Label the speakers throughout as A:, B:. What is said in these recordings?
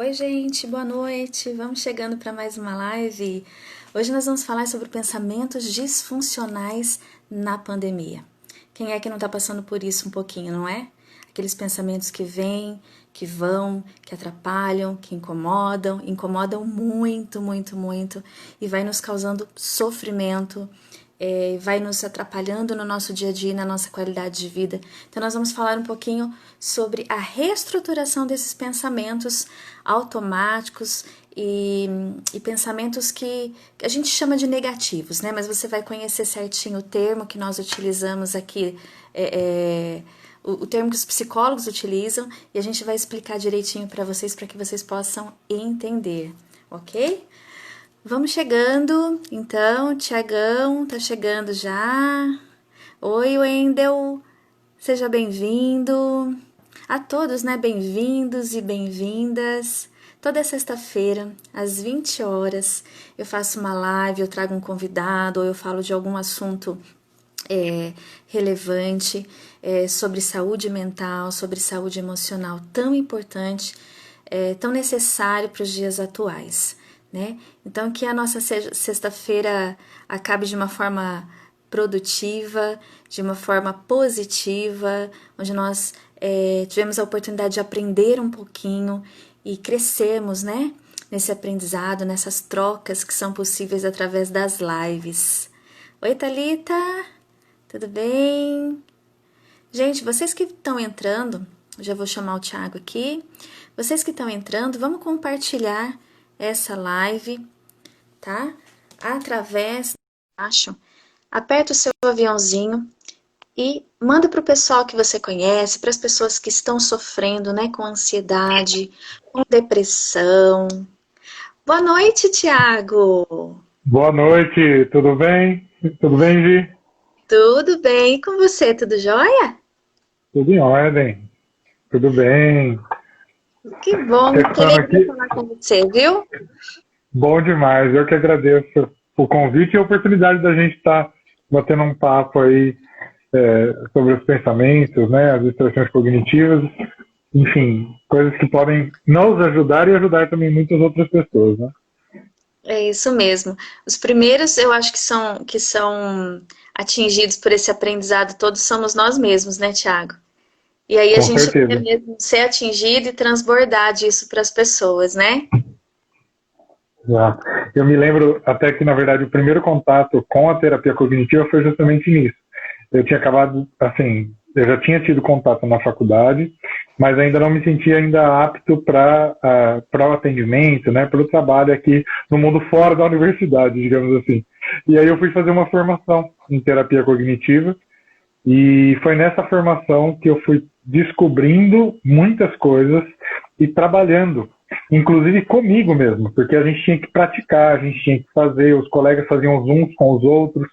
A: Oi, gente, boa noite. Vamos chegando para mais uma live. Hoje nós vamos falar sobre pensamentos disfuncionais na pandemia. Quem é que não está passando por isso um pouquinho, não é? Aqueles pensamentos que vêm, que vão, que atrapalham, que incomodam, incomodam muito, muito, muito e vai nos causando sofrimento, vai nos atrapalhando no nosso dia a dia, na nossa qualidade de vida. Então nós vamos falar um pouquinho sobre a reestruturação desses pensamentos automáticos e pensamentos que a gente chama de negativos, né? Mas você vai conhecer certinho o termo que nós utilizamos aqui, o termo que os psicólogos utilizam, e a gente vai explicar direitinho para que vocês possam entender, ok? Vamos chegando, então, Tiagão, tá chegando já. Oi, Wendel, seja bem-vindo. A todos, né, bem-vindos e bem-vindas. Toda sexta-feira, às 20 horas, eu faço uma live, eu trago um convidado, ou eu falo de algum assunto relevante, sobre saúde mental, sobre saúde emocional, tão importante, tão necessário para os dias atuais, né? Então, que a nossa sexta-feira acabe de uma forma produtiva, de uma forma positiva, onde nós tivemos a oportunidade de aprender um pouquinho e crescermos, né? Nesse aprendizado, nessas trocas que são possíveis através das lives. Oi, Thalita! Tudo bem? Gente, vocês que estão entrando, já vou chamar o Thiago aqui. Vocês que estão entrando, vamos compartilhar essa live, tá? Através, acho, aperta o seu aviãozinho e manda para o pessoal que você conhece, para as pessoas que estão sofrendo, né, com ansiedade, com depressão. Boa noite, Thiago!
B: Boa noite, tudo bem? Tudo bem, Gi?
A: Tudo bem? E com você, tudo jóia?
B: Tudo em ordem, tudo bem.
A: Que bom, que
B: Testando
A: alegria
B: aqui,
A: falar com você, viu?
B: bom demais. Eu que agradeço o convite e a oportunidade da gente estar batendo um papo aí sobre os pensamentos, né, as distorções cognitivas, enfim, coisas que podem nos ajudar e ajudar também muitas outras pessoas, né?
A: É isso mesmo. Os primeiros, eu acho que são atingidos por esse aprendizado todos somos nós mesmos, né, Thiago? E aí a
B: Com
A: gente quer
B: certeza.
A: mesmo ser atingido e transbordar disso para as pessoas, né?
B: Já. Eu me lembro até que, na verdade, o primeiro contato com a terapia cognitiva foi justamente nisso. Eu tinha acabado, assim, eu já tinha tido contato na faculdade, mas ainda não me sentia ainda apto para o atendimento, né, para o trabalho aqui no mundo fora da universidade, digamos assim. E aí eu fui fazer uma formação em terapia cognitiva e foi nessa formação que eu fui descobrindo muitas coisas e trabalhando, inclusive comigo mesmo, porque a gente tinha que praticar, a gente tinha que fazer, os colegas faziam uns com os outros,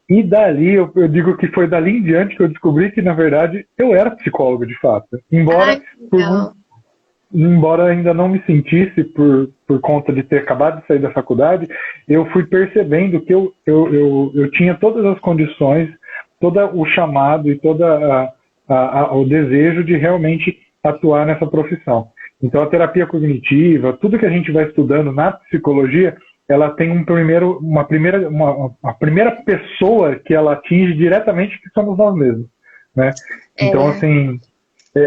B: e dali, eu digo que foi dali em diante que eu descobri que, na verdade, eu era psicólogo de fato.
A: Ai,
B: Embora,
A: que
B: por,
A: legal.
B: embora ainda não me sentisse por conta de ter acabado de sair da faculdade, eu fui percebendo que eu tinha todas as condições, todo o chamado e todo o desejo de realmente atuar nessa profissão. Então, a terapia cognitiva, tudo que a gente vai estudando na psicologia, ela tem uma primeira pessoa que ela atinge diretamente, que somos nós mesmos, né? Então,
A: É,
B: assim,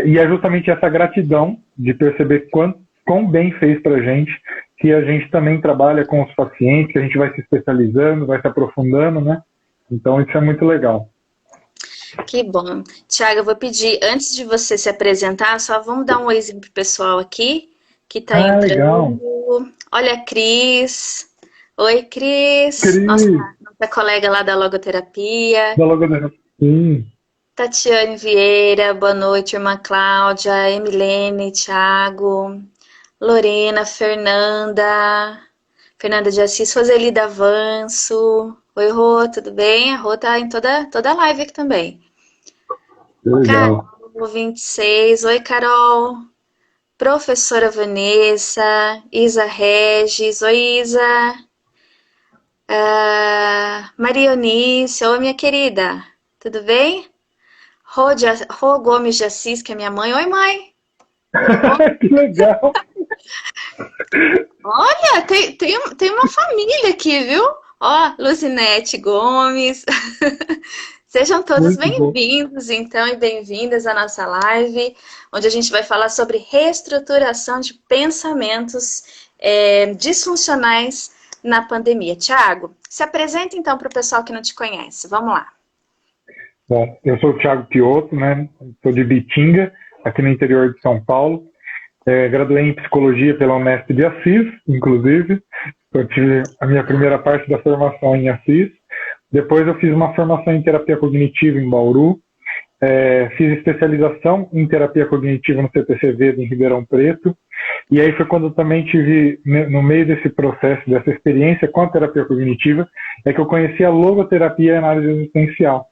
B: e é justamente essa gratidão de perceber quão bem fez para a gente, que a gente também trabalha com os pacientes, que a gente vai se especializando, vai se aprofundando, né? Então, isso é muito legal.
A: que bom. Tiago, eu vou pedir, antes de você se apresentar, só vamos dar um oizinho pro pessoal aqui que tá
B: Ah, legal.
A: entrando. Olha a Cris. Oi, Cris.
B: Cris,
A: Nossa colega lá da logoterapia.
B: da Logoterapia. Sim,
A: Tatiane Vieira, boa noite, irmã Cláudia, Emilene, Thiago, Lorena, Fernanda de Assis, Roseli Davanço. Oi, Rô, tudo bem? A Rô tá em toda a live aqui também.
B: legal.
A: Carol, 26. Oi, Carol. Professora Vanessa, Isa Regis. Oi, Isa. Maria Eunice. Oi, minha querida. Tudo bem? Rô Gomes de Assis, que é minha mãe. Oi, mãe. Tudo bom?
B: Que legal.
A: Olha, tem uma família aqui, viu? Ó, Luzinete Gomes. Sejam todos
B: Muito bom.
A: bem-vindos, então, e bem-vindas à nossa live, onde a gente vai falar sobre reestruturação de pensamentos disfuncionais na pandemia. Tiago, se apresenta então para o pessoal que não te conhece. Vamos lá.
B: Bom, eu sou o Thiago Piotto, né? Sou de Bitinga, aqui no interior de São Paulo. Graduei em Psicologia pela Unesp de Assis, inclusive. Eu tive a minha primeira parte da formação em Assis. Depois eu fiz uma formação em Terapia Cognitiva em Bauru. Fiz especialização em Terapia Cognitiva no CPCV em Ribeirão Preto. E aí foi quando eu também tive, no meio desse processo, dessa experiência com a terapia cognitiva, é que eu conheci a logoterapia e a análise existencial.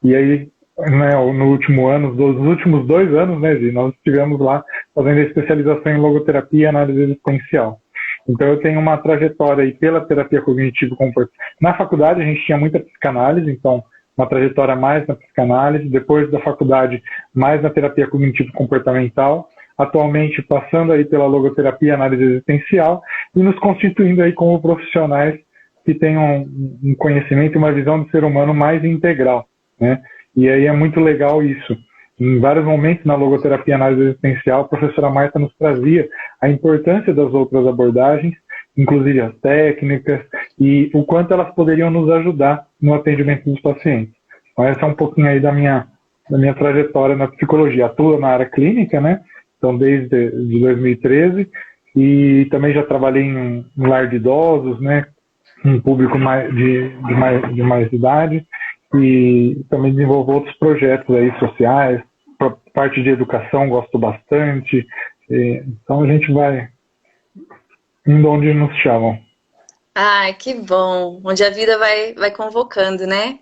B: E aí, né, no último ano, nos últimos 2 anos, né, Gi, nós estivemos lá fazendo a especialização em logoterapia e análise existencial. Então eu tenho uma trajetória aí pela terapia cognitiva comportamental. Na faculdade a gente tinha muita psicanálise, então uma trajetória mais na psicanálise, depois da faculdade mais na terapia cognitivo comportamental, atualmente passando aí pela logoterapia e análise existencial e nos constituindo aí como profissionais que tenham um conhecimento e uma visão do ser humano mais integral, né? E aí é muito legal isso. Em vários momentos na logoterapia e análise existencial, a professora Marta nos trazia a importância das outras abordagens, inclusive as técnicas, e o quanto elas poderiam nos ajudar no atendimento dos pacientes. Então essa é um pouquinho aí da minha trajetória na psicologia. Atuo na área clínica, né? Então desde 2013, e também já trabalhei em lar de idosos, né? Um público de mais idade, e também desenvolvo outros projetos aí sociais, parte de educação gosto bastante, então a gente vai indo onde nos chamam.
A: Ai, que bom, onde a vida vai convocando, né?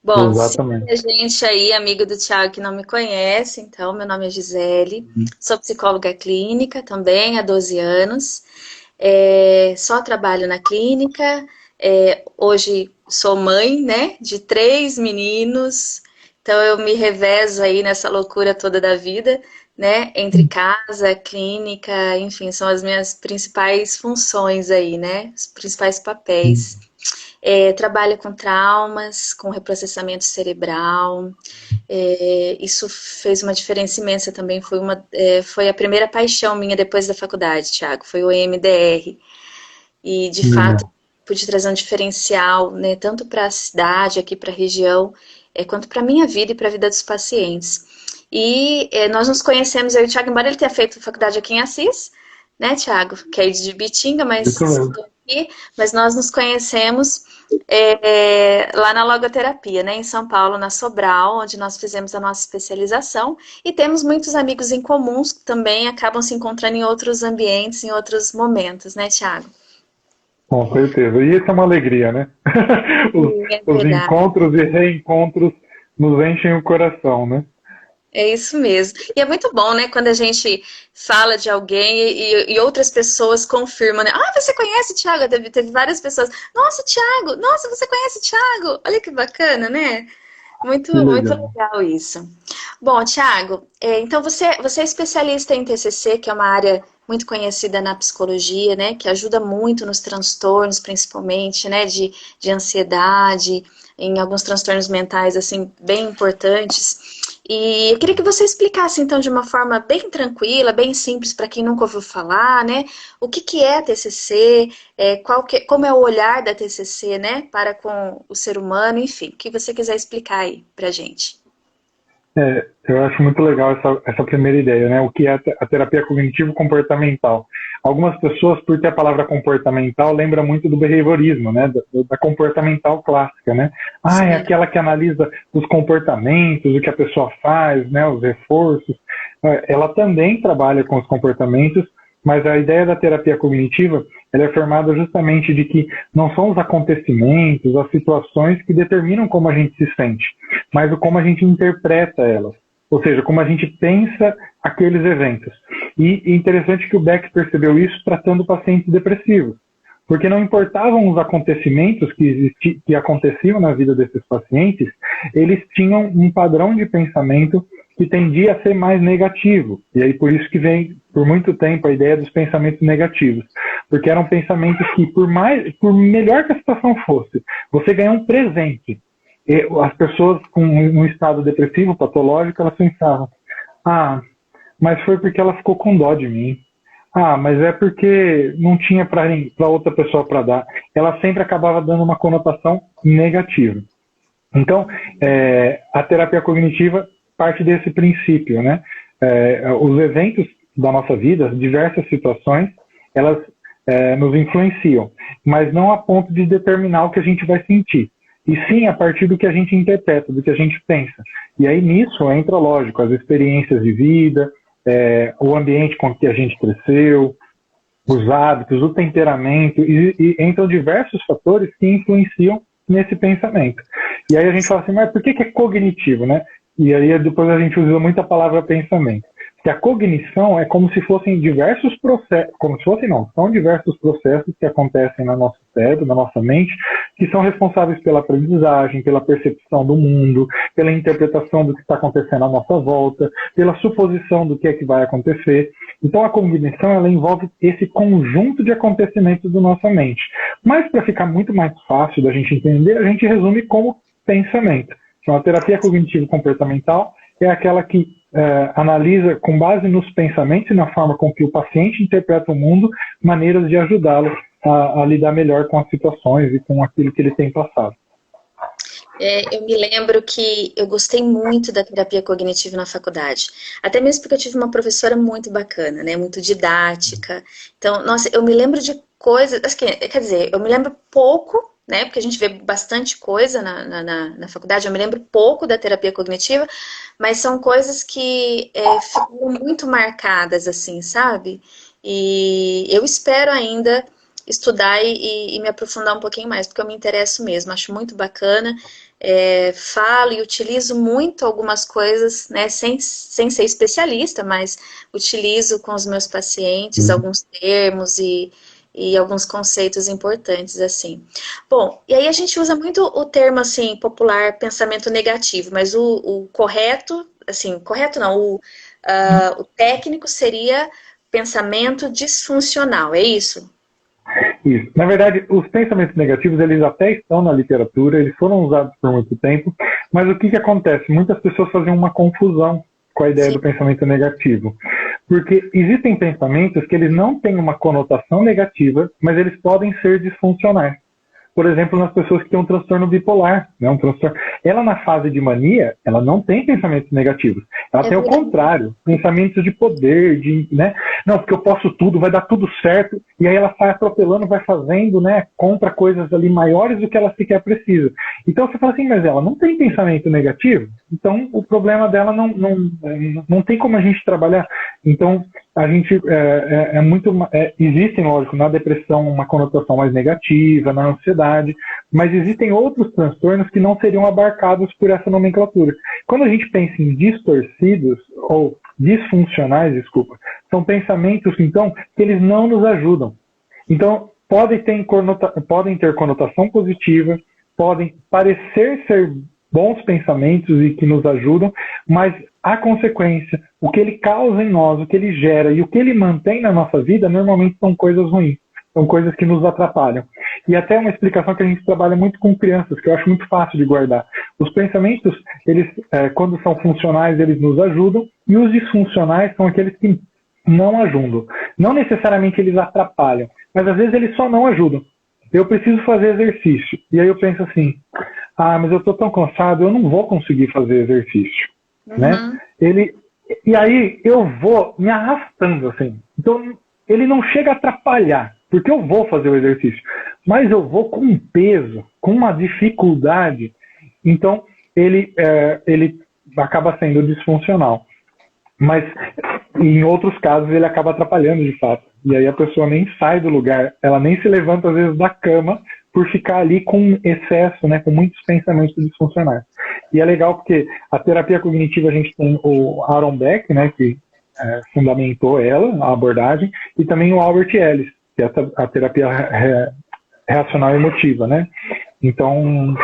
A: Bom, se
B: Exatamente.
A: a gente aí, amigo do Thiago que não me conhece, então, meu nome é Gisele, sou psicóloga clínica também há 12 anos, só trabalho na clínica, hoje sou mãe, né, de 3 meninos, então eu me revezo aí nessa loucura toda da vida, né, entre casa, clínica, enfim, são as minhas principais funções aí, né, os principais papéis. Trabalho com traumas, com reprocessamento cerebral. Isso fez uma diferença imensa também. Foi a primeira paixão minha depois da faculdade, Thiago. Foi o EMDR. E, de fato, pude trazer um diferencial, né, tanto para a cidade, aqui para a região, quanto para a minha vida e para a vida dos pacientes. E nós nos conhecemos, eu e o Thiago, embora ele tenha feito faculdade aqui em Assis, né, Thiago? Que é de Bitinga,
B: Isso mesmo.
A: mas nós nos conhecemos lá na logoterapia, né, em São Paulo, na Sobral, onde nós fizemos a nossa especialização, e temos muitos amigos em comuns que também acabam se encontrando em outros ambientes, em outros momentos, né, Thiago?
B: Com certeza. E isso é uma alegria, né? Os encontros e reencontros nos enchem o coração, né?
A: É isso mesmo. E é muito bom, né, quando a gente fala de alguém e outras pessoas confirmam, né? Ah, você conhece o Thiago? Teve várias pessoas. Nossa, Thiago! Nossa, você conhece o Thiago? Olha que bacana, né? Muito, muito legal isso. Bom, Thiago, então você é especialista em TCC, que é uma área muito conhecida na psicologia, né? Que ajuda muito nos transtornos, principalmente, né? De ansiedade, em alguns transtornos mentais, assim, bem importantes. E eu queria que você explicasse, então, de uma forma bem tranquila, bem simples, para quem nunca ouviu falar, né? O que é a TCC, como é o olhar da TCC, né? Para com o ser humano, enfim, o que você quiser explicar aí para a gente.
B: Eu acho muito legal essa primeira ideia, né? O que é a terapia cognitivo-comportamental. Algumas pessoas, por ter a palavra comportamental, lembram muito do behaviorismo, né? Da comportamental clássica, né? É aquela que analisa os comportamentos, o que a pessoa faz, né? Os reforços. Ela também trabalha com os comportamentos, mas a ideia da terapia cognitiva, ela é formada justamente de que não são os acontecimentos, as situações que determinam como a gente se sente, mas o como a gente interpreta elas. Ou seja, como a gente pensa aqueles eventos. E é interessante que o Beck percebeu isso tratando pacientes depressivos. Porque não importavam os acontecimentos que aconteciam na vida desses pacientes, eles tinham um padrão de pensamento que tendia a ser mais negativo. E aí por isso que vem, por muito tempo, a ideia dos pensamentos negativos. Porque eram pensamentos que, por melhor que a situação fosse, você ganha um presente. E as pessoas com um estado depressivo, patológico, elas pensavam, mas foi porque ela ficou com dó de mim. Mas é porque não tinha para outra pessoa para dar. Ela sempre acabava dando uma conotação negativa. Então, a terapia cognitiva parte desse princípio, né? Os eventos da nossa vida, diversas situações, elas nos influenciam, mas não a ponto de determinar o que a gente vai sentir. E sim a partir do que a gente interpreta, do que a gente pensa. E aí nisso entra, lógico, as experiências de vida, o ambiente com que a gente cresceu, os hábitos, o temperamento, e entram diversos fatores que influenciam nesse pensamento. E aí a gente fala assim, mas por que é cognitivo, né? E aí depois a gente usa muito a palavra pensamento. Que a cognição é como se fossem diversos processos, são diversos processos que acontecem no nosso cérebro, na nossa mente, que são responsáveis pela aprendizagem, pela percepção do mundo, pela interpretação do que está acontecendo à nossa volta, pela suposição do que é que vai acontecer. Então a cognição, ela envolve esse conjunto de acontecimentos da nossa mente. Mas para ficar muito mais fácil da gente entender, a gente resume como pensamento. Então a terapia cognitivo-comportamental é aquela que analisa, com base nos pensamentos e na forma com que o paciente interpreta o mundo, maneiras de ajudá-lo a lidar melhor com as situações e com aquilo que ele tem passado.
A: Eu me lembro que eu gostei muito da terapia cognitiva na faculdade. Até mesmo porque eu tive uma professora muito bacana, né? Muito didática. Então, nossa, eu me lembro de coisas... Quer dizer, eu me lembro pouco, né? Porque a gente vê bastante coisa na faculdade. Eu me lembro pouco da terapia cognitiva, mas são coisas que ficam muito marcadas, assim, sabe? E eu espero ainda estudar e me aprofundar um pouquinho mais, porque eu me interesso mesmo, acho muito bacana. Falo e utilizo muito algumas coisas, né, sem ser especialista, mas utilizo com os meus pacientes alguns termos e alguns conceitos importantes, assim. Bom, e aí a gente usa muito o termo, assim, popular, pensamento negativo, mas o correto, assim, correto não, o técnico seria pensamento disfuncional, é isso?
B: Isso. Na verdade, os pensamentos negativos, eles até estão na literatura, eles foram usados por muito tempo, mas o que acontece? Muitas pessoas fazem uma confusão com a ideia do pensamento negativo. Porque existem pensamentos que eles não têm uma conotação negativa, mas eles podem ser disfuncionais. Por exemplo, nas pessoas que têm um transtorno bipolar, né, ela na fase de mania, ela não tem pensamentos negativos. Ela tem o contrário, pensamentos de poder, né? Não, porque eu posso tudo, vai dar tudo certo, e aí ela sai atropelando, vai fazendo, né? Compra coisas ali maiores do que ela sequer precisa. Então você fala assim, mas ela não tem pensamento negativo, então o problema dela não tem como a gente trabalhar. Então a gente existem, lógico, na depressão uma conotação mais negativa, na ansiedade, mas existem outros transtornos que não seriam abarcados por essa nomenclatura. Quando a gente pensa em distorcidos ou disfuncionais, são pensamentos, então, que eles não nos ajudam. Então, podem ter conotação positiva, podem parecer ser bons pensamentos e que nos ajudam, mas a consequência, o que ele causa em nós, o que ele gera e o que ele mantém na nossa vida, normalmente são coisas ruins, são coisas que nos atrapalham. E até uma explicação que a gente trabalha muito com crianças, que eu acho muito fácil de guardar. Os pensamentos, eles, quando são funcionais, eles nos ajudam, e os disfuncionais são aqueles que não ajudam. Não necessariamente eles atrapalham, mas às vezes eles só não ajudam. Eu preciso fazer exercício. E aí eu penso assim, mas eu estou tão cansado, eu não vou conseguir fazer exercício. Né? E aí eu vou me arrastando, assim. Então, ele não chega a atrapalhar, porque eu vou fazer o exercício. Mas eu vou com um peso, com uma dificuldade. Então, ele acaba sendo disfuncional. Mas, em outros casos, ele acaba atrapalhando, de fato. E aí a pessoa nem sai do lugar, ela nem se levanta, às vezes, da cama, por ficar ali com excesso, né, com muitos pensamentos disfuncionais. E é legal porque a terapia cognitiva, a gente tem o Aaron Beck, né, que fundamentou ela, a abordagem, e também o Albert Ellis, que é a terapia reacional emotiva, né? Então,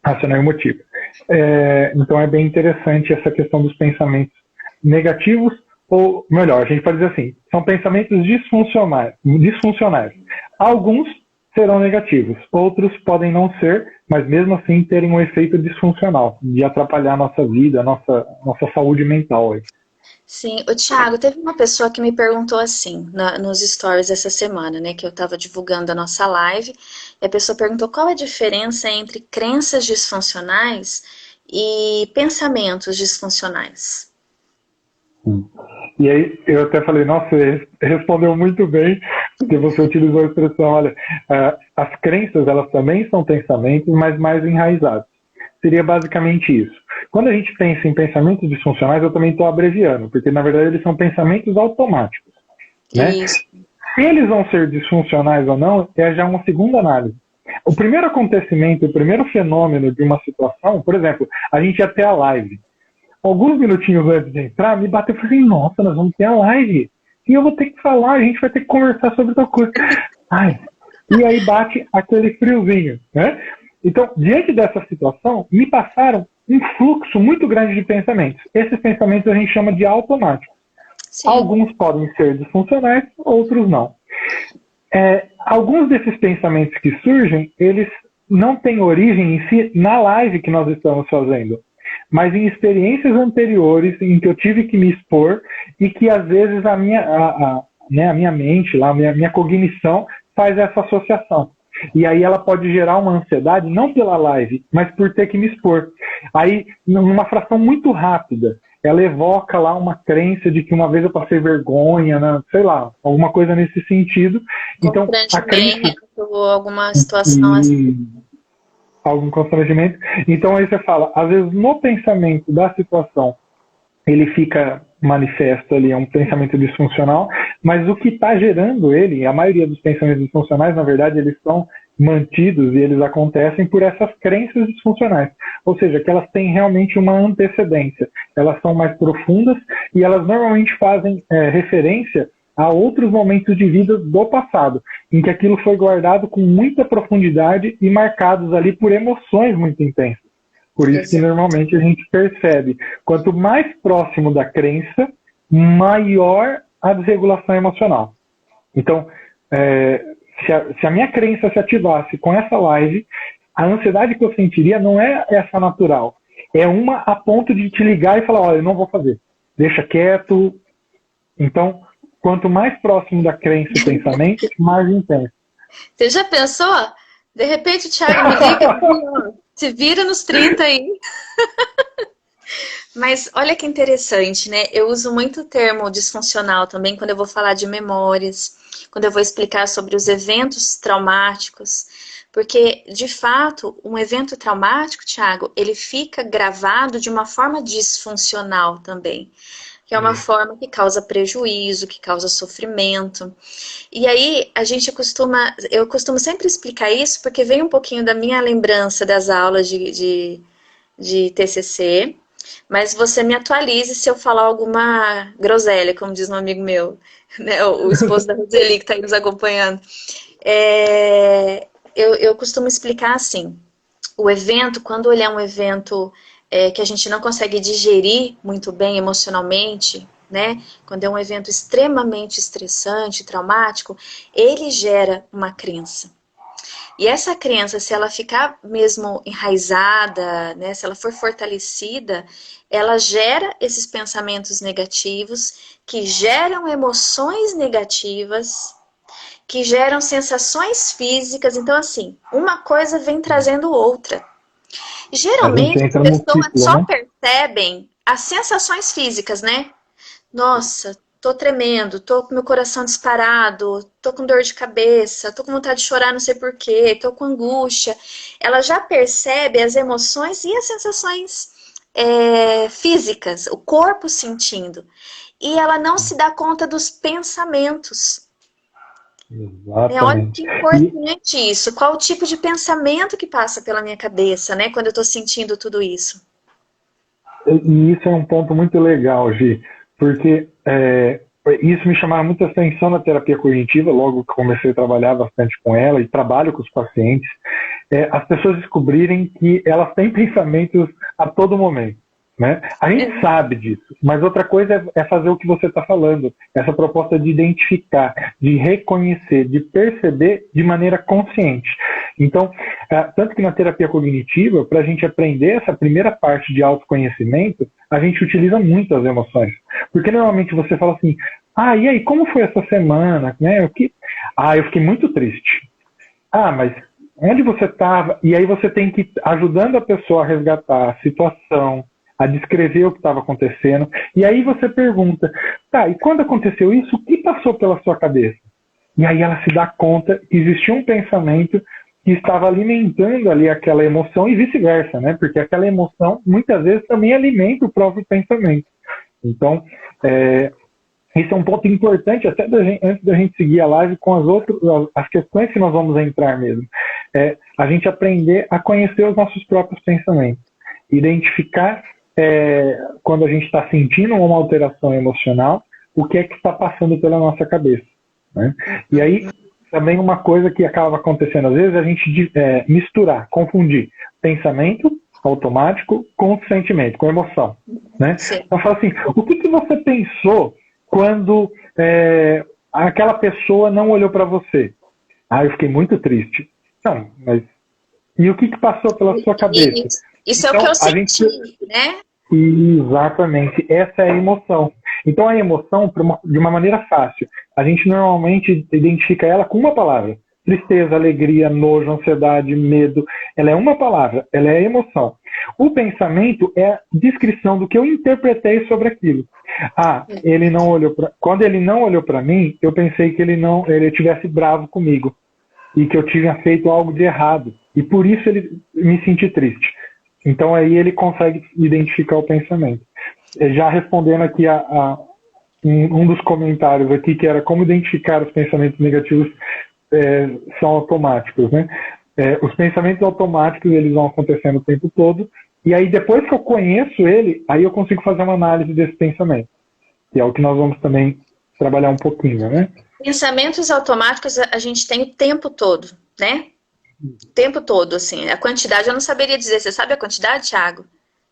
B: racional emotiva. Então é bem interessante essa questão dos pensamentos negativos, ou melhor, a gente pode dizer assim, são pensamentos disfuncionais. Alguns serão negativos, outros podem não ser, mas mesmo assim terem um efeito disfuncional, de atrapalhar a nossa vida, a nossa saúde mental.
A: Sim, o Thiago, teve uma pessoa que me perguntou assim, nos stories essa semana, né, que eu estava divulgando a nossa live, e a pessoa perguntou qual é a diferença entre crenças disfuncionais e pensamentos disfuncionais.
B: E aí eu até falei, nossa, você respondeu muito bem, porque você utilizou a expressão, olha, as crenças, elas também são pensamentos, mas mais enraizados. Seria basicamente isso. Quando a gente pensa em pensamentos disfuncionais, eu também estou abreviando, porque na verdade eles são pensamentos automáticos, né?
A: Isso.
B: Se eles vão ser disfuncionais ou não, é já uma segunda análise. O primeiro acontecimento, o primeiro fenômeno de uma situação, por exemplo, a gente ia ter a live. Alguns minutinhos antes de entrar, me bateu e falei, nossa, nós vamos ter a live. E eu vou ter que falar, a gente vai ter que conversar sobre tal coisa. Ai. E aí bate aquele friozinho, né? Então, diante dessa situação, me passaram um fluxo muito grande de pensamentos. Esses pensamentos a gente chama de automáticos. Sim. Alguns podem ser disfuncionais, outros não. Alguns desses pensamentos que surgem, eles não têm origem em si na live que nós estamos fazendo, mas em experiências anteriores em que eu tive que me expor e que às vezes a minha mente, a minha cognição faz essa associação. E aí ela pode gerar uma ansiedade, não pela live, mas por ter que me expor. Aí, numa fração muito rápida, ela evoca lá uma crença de que uma vez eu passei vergonha, né? Sei lá, alguma coisa nesse sentido. Então, a crença...
A: alguma situação assim.
B: Algum constrangimento. Então aí você fala, às vezes no pensamento da situação, ele fica manifesto ali, é um pensamento disfuncional, mas o que está gerando ele, a maioria dos pensamentos disfuncionais, na verdade, eles são mantidos e eles acontecem por essas crenças disfuncionais. Ou seja, que elas têm realmente uma antecedência. Elas são mais profundas e elas normalmente fazem referência a outros momentos de vida do passado, em que aquilo foi guardado com muita profundidade e marcados ali por emoções muito intensas. Por isso que normalmente a gente percebe, quanto mais próximo da crença, maior a desregulação emocional. Então, se a minha crença se ativasse com essa live, a ansiedade que eu sentiria não é essa natural, é uma a ponto de te ligar e falar, olha, eu não vou fazer, deixa quieto. Então, quanto mais próximo da crença o pensamento, mais intenso.
A: Você já pensou? De repente o Thiago me liga, se vira nos 30 aí. Mas olha que interessante, né? Eu uso muito o termo disfuncional também quando eu vou falar de memórias, quando eu vou explicar sobre os eventos traumáticos. Porque, de fato, um evento traumático, Thiago, ele fica gravado de uma forma disfuncional também. Que é uma forma que causa prejuízo, que causa sofrimento. E aí eu costumo sempre explicar isso, porque vem um pouquinho da minha lembrança das aulas de TCC, mas você me atualize se eu falar alguma groselha, como diz um amigo meu, né, o esposo da Roseli, que está aí nos acompanhando. Eu costumo explicar assim, o evento, quando ele é um evento que a gente não consegue digerir muito bem emocionalmente, né? Quando é um evento extremamente estressante, traumático, ele gera uma crença. E essa crença, se ela ficar mesmo enraizada, né, se ela for fortalecida, ela gera esses pensamentos negativos, que geram emoções negativas, que geram sensações físicas. Então, assim, uma coisa vem trazendo outra. Geralmente as pessoas só percebem as sensações físicas, né? Nossa, tô tremendo, tô com meu coração disparado, tô com dor de cabeça, tô com vontade de chorar, não sei porquê, tô com angústia. Ela já percebe as emoções e as sensações físicas, o corpo sentindo. E ela não se dá conta dos pensamentos.
B: Exatamente.
A: Olha que importante isso. Qual o tipo de pensamento que passa pela minha cabeça, né? Quando eu estou sentindo tudo isso.
B: E isso é um ponto muito legal, Gi, porque isso me chamava muita atenção na terapia cognitiva, logo que comecei a trabalhar bastante com ela e trabalho com os pacientes, as pessoas descobrirem que elas têm pensamentos a todo momento, né? A gente sabe disso, mas outra coisa é fazer o que você está falando, essa proposta de identificar, de reconhecer, de perceber de maneira consciente. Então, tanto que na terapia cognitiva, para a gente aprender essa primeira parte de autoconhecimento, a gente utiliza muito as emoções. Porque normalmente você fala assim, e aí, como foi essa semana? Né? Eu fiquei muito triste. Mas onde você estava? E aí você tem que ir ajudando a pessoa a resgatar a situação, a descrever o que estava acontecendo. E aí você pergunta, e quando aconteceu isso, o que passou pela sua cabeça? E aí ela se dá conta que existia um pensamento que estava alimentando ali aquela emoção e vice-versa, né? Porque aquela emoção, muitas vezes, também alimenta o próprio pensamento. Então, esse é um ponto importante, até antes da gente seguir a live com as questões que nós vamos entrar mesmo. A gente aprender a conhecer os nossos próprios pensamentos. Identificar, quando a gente está sentindo uma alteração emocional, o que é que está passando pela nossa cabeça. Né? E aí, também uma coisa que acaba acontecendo às vezes é a gente misturar, confundir pensamento automático com sentimento, com emoção. Né? Então, fala assim, o que você pensou quando aquela pessoa não olhou para você? Eu fiquei muito triste. Não, mas e o que passou pela sua cabeça?
C: Isso então, é o que eu senti, né?
B: Exatamente, essa é a emoção. Então a emoção, de uma maneira fácil, a gente normalmente identifica ela com uma palavra. Tristeza, alegria, nojo, ansiedade, medo. Ela é uma palavra, ela é emoção. O pensamento é a descrição do que eu interpretei sobre aquilo. Ele não olhou quando ele não olhou para mim, eu pensei que ele estivesse bravo comigo e que eu tinha feito algo de errado. E por isso ele me senti triste. Então aí ele consegue identificar o pensamento. Já respondendo aqui um dos comentários aqui, que era como identificar os pensamentos negativos são automáticos, né? Os pensamentos automáticos, eles vão acontecendo o tempo todo, e aí depois que eu conheço ele, aí eu consigo fazer uma análise desse pensamento, que é o que nós vamos também trabalhar um pouquinho, né?
C: Pensamentos automáticos a gente tem o tempo todo, né? O tempo todo, assim. A quantidade eu não saberia dizer. Você sabe a quantidade, Thiago?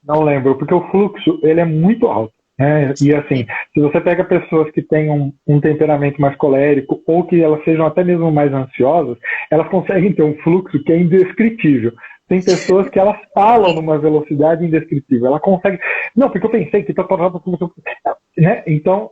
B: Não lembro, porque o fluxo, ele é muito alto. Né? E assim, se você pega pessoas que têm um temperamento mais colérico ou que elas sejam até mesmo mais ansiosas, elas conseguem ter um fluxo que é indescritível. Tem pessoas que elas falam numa velocidade indescritível. Ela consegue... Não, porque eu pensei que... Né? Então,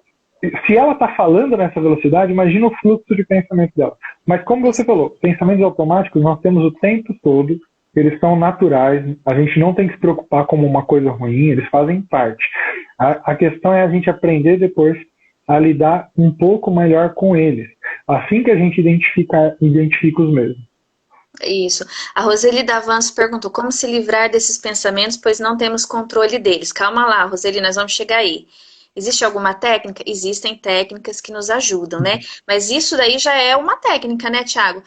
B: se ela está falando nessa velocidade, imagina o fluxo de pensamento dela. Mas como você falou, pensamentos automáticos nós temos o tempo todo, eles são naturais, a gente não tem que se preocupar como uma coisa ruim, eles fazem parte. A questão é a gente aprender depois a lidar um pouco melhor com eles, assim que a gente identifica os mesmos.
C: Isso. A Roseli Davanço perguntou como se livrar desses pensamentos, pois não temos controle deles. Calma lá, Roseli, nós vamos chegar aí. Existe alguma técnica? Existem técnicas que nos ajudam, né? Mas isso daí já é uma técnica, né, Thiago?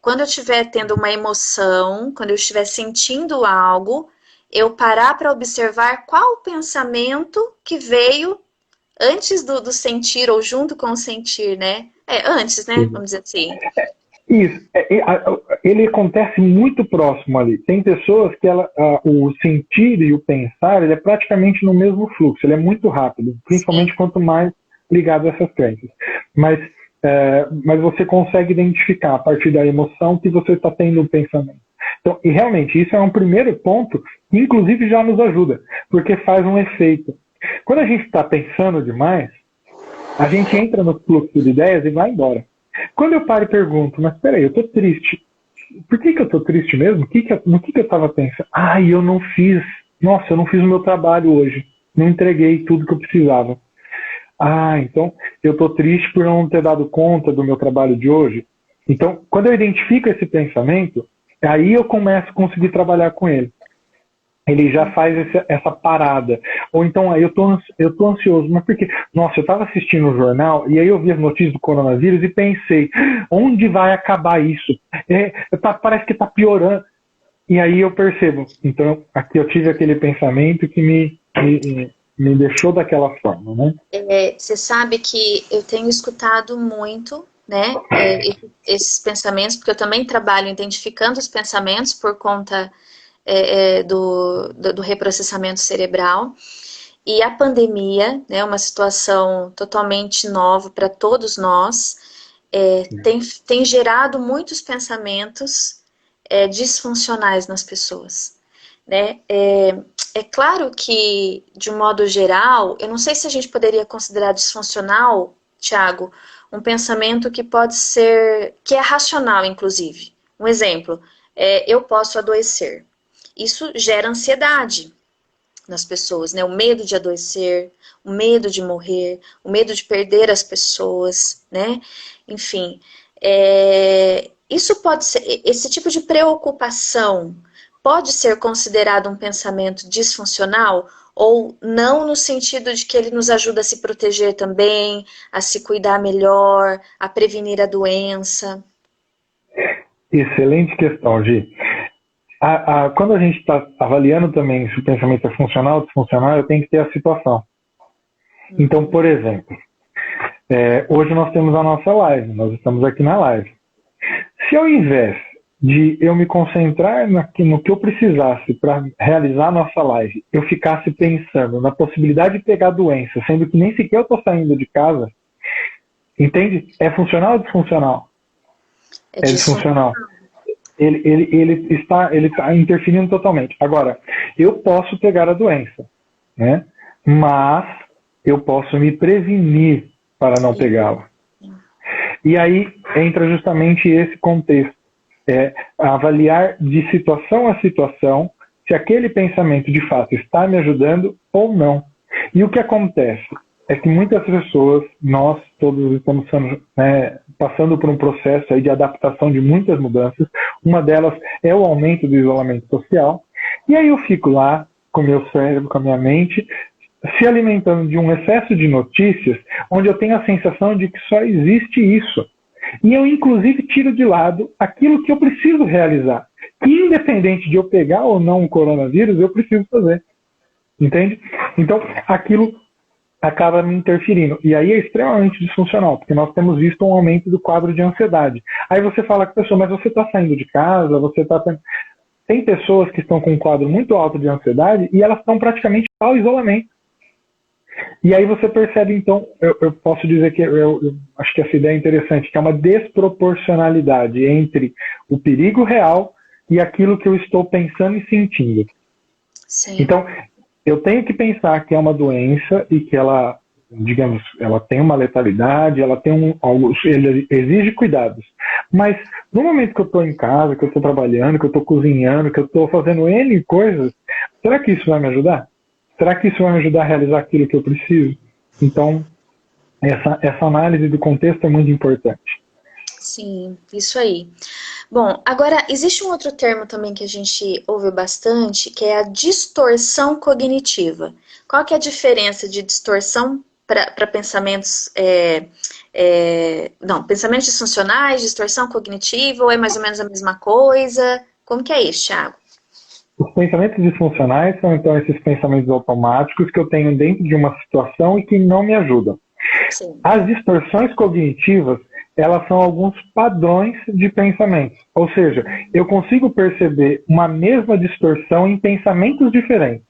C: Quando eu estiver tendo uma emoção, quando eu estiver sentindo algo, eu parar para observar qual o pensamento que veio antes do sentir ou junto com o sentir, né? Antes, né? Vamos dizer assim.
B: Isso. Ele acontece muito próximo ali. Tem pessoas que o sentir e o pensar, ele é praticamente no mesmo fluxo. Ele é muito rápido, principalmente quanto mais ligado a essas crenças. Mas você consegue identificar a partir da emoção que você está tendo um pensamento. Então, e realmente, isso é um primeiro ponto que inclusive já nos ajuda, porque faz um efeito. Quando a gente está pensando demais, a gente entra no fluxo de ideias e vai embora. Quando eu paro e pergunto, mas peraí, eu tô triste. Por que eu tô triste mesmo? No que eu tava pensando? Eu não fiz o meu trabalho hoje. Não entreguei tudo que eu precisava. Então eu tô triste por não ter dado conta do meu trabalho de hoje. Então, quando eu identifico esse pensamento, aí eu começo a conseguir trabalhar com ele. Ele já faz essa parada. Ou então, aí eu tô ansioso. Mas por quê? Nossa, eu estava assistindo o jornal e aí eu vi as notícias do coronavírus e pensei, onde vai acabar isso? Parece que está piorando. E aí eu percebo. Então, aqui eu tive aquele pensamento que me deixou daquela forma, né?
C: Você sabe que eu tenho escutado muito, né, esses pensamentos, porque eu também trabalho identificando os pensamentos por conta do reprocessamento cerebral. E a pandemia, né, uma situação totalmente nova para todos nós, tem gerado muitos pensamentos disfuncionais nas pessoas. Né? É claro que, de um modo geral, eu não sei se a gente poderia considerar disfuncional, Tiago, um pensamento que pode ser, que é racional, inclusive. Um exemplo, eu posso adoecer. Isso gera ansiedade nas pessoas, né? O medo de adoecer, o medo de morrer, o medo de perder as pessoas, né? Enfim, isso pode ser, esse tipo de preocupação pode ser considerado um pensamento disfuncional ou não, no sentido de que ele nos ajuda a se proteger também, a se cuidar melhor, a prevenir a doença?
B: Excelente questão, Gi. Quando a gente está avaliando também se o pensamento é funcional ou disfuncional, eu tenho que ter a situação. Então, por exemplo, hoje nós temos a nossa live, nós estamos aqui na live. Se ao invés de eu me concentrar no que eu precisasse para realizar a nossa live, eu ficasse pensando na possibilidade de pegar doença, sendo que nem sequer eu estou saindo de casa, entende? É funcional ou disfuncional? É disfuncional. Ele está interferindo totalmente. Agora, eu posso pegar a doença, né? Mas eu posso me prevenir para não pegá-la. E aí entra justamente esse contexto. Avaliar de situação a situação se aquele pensamento de fato está me ajudando ou não. E o que acontece é que muitas pessoas, nós todos estamos passando por um processo aí de adaptação de muitas mudanças. Uma delas é o aumento do isolamento social. E aí eu fico lá com o meu cérebro, com a minha mente, se alimentando de um excesso de notícias, onde eu tenho a sensação de que só existe isso. E eu, inclusive, tiro de lado aquilo que eu preciso realizar. Que, independente de eu pegar ou não o coronavírus, eu preciso fazer. Entende? Então, aquilo acaba me interferindo. E aí é extremamente disfuncional, porque nós temos visto um aumento do quadro de ansiedade. Aí você fala com a pessoa, mas você está saindo de casa, você está... Tem pessoas que estão com um quadro muito alto de ansiedade e elas estão praticamente ao isolamento. E aí você percebe, então, eu posso dizer que eu acho que essa ideia é interessante, que é uma desproporcionalidade entre o perigo real e aquilo que eu estou pensando e sentindo.
C: Sim.
B: Então, eu tenho que pensar que é uma doença e que ela, digamos, ela tem uma letalidade, ela tem ele exige cuidados. Mas no momento que eu estou em casa, que eu estou trabalhando, que eu estou cozinhando, que eu estou fazendo N coisas, será que isso vai me ajudar? Será que isso vai me ajudar a realizar aquilo que eu preciso? Então, essa análise do contexto é muito importante.
C: Sim, isso aí. Bom, agora, existe um outro termo também que a gente ouve bastante, que é a distorção cognitiva. Qual que é a diferença de distorção para pensamentos... pensamentos disfuncionais, distorção cognitiva, ou é mais ou menos a mesma coisa? Como que é isso, Thiago?
B: Os pensamentos disfuncionais são, então, esses pensamentos automáticos que eu tenho dentro de uma situação e que não me ajudam.
C: Sim.
B: As distorções cognitivas, elas são alguns padrões de pensamentos. Ou seja, eu consigo perceber uma mesma distorção em pensamentos diferentes.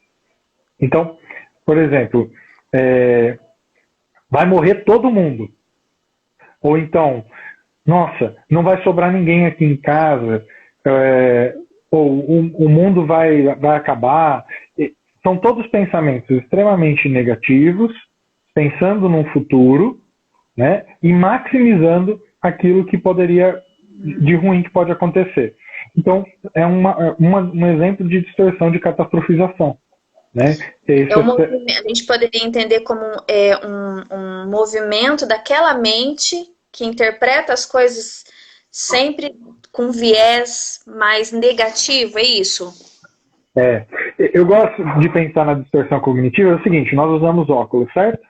B: Então, por exemplo, vai morrer todo mundo. Ou então, nossa, não vai sobrar ninguém aqui em casa, ou o mundo vai acabar. São todos pensamentos extremamente negativos, pensando num futuro, né, e maximizando aquilo que poderia, de ruim que pode acontecer. Então, é um exemplo de distorção, de catastrofização. Né?
C: A gente poderia entender como um movimento daquela mente que interpreta as coisas sempre com viés mais negativo, é isso?
B: Eu gosto de pensar na distorção cognitiva, é o seguinte, nós usamos óculos, certo?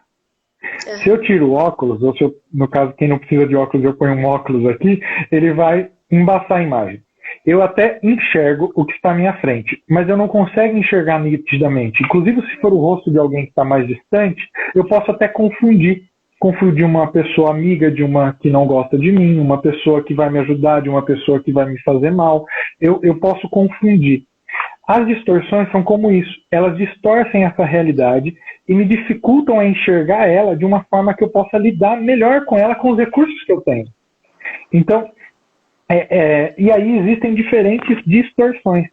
B: Se eu tiro o óculos, ou se eu, no caso, quem não precisa de óculos, eu ponho um óculos aqui, ele vai embaçar a imagem. Eu até enxergo o que está à minha frente, mas eu não consigo enxergar nitidamente. Inclusive, se for o rosto de alguém que está mais distante, eu posso até confundir uma pessoa amiga de uma que não gosta de mim, uma pessoa que vai me ajudar de uma pessoa que vai me fazer mal. Eu posso confundir. as distorções são como isso. Elas distorcem essa realidade e me dificultam a enxergar ela de uma forma que eu possa lidar melhor com ela com os recursos que eu tenho. Então, e aí existem diferentes distorções,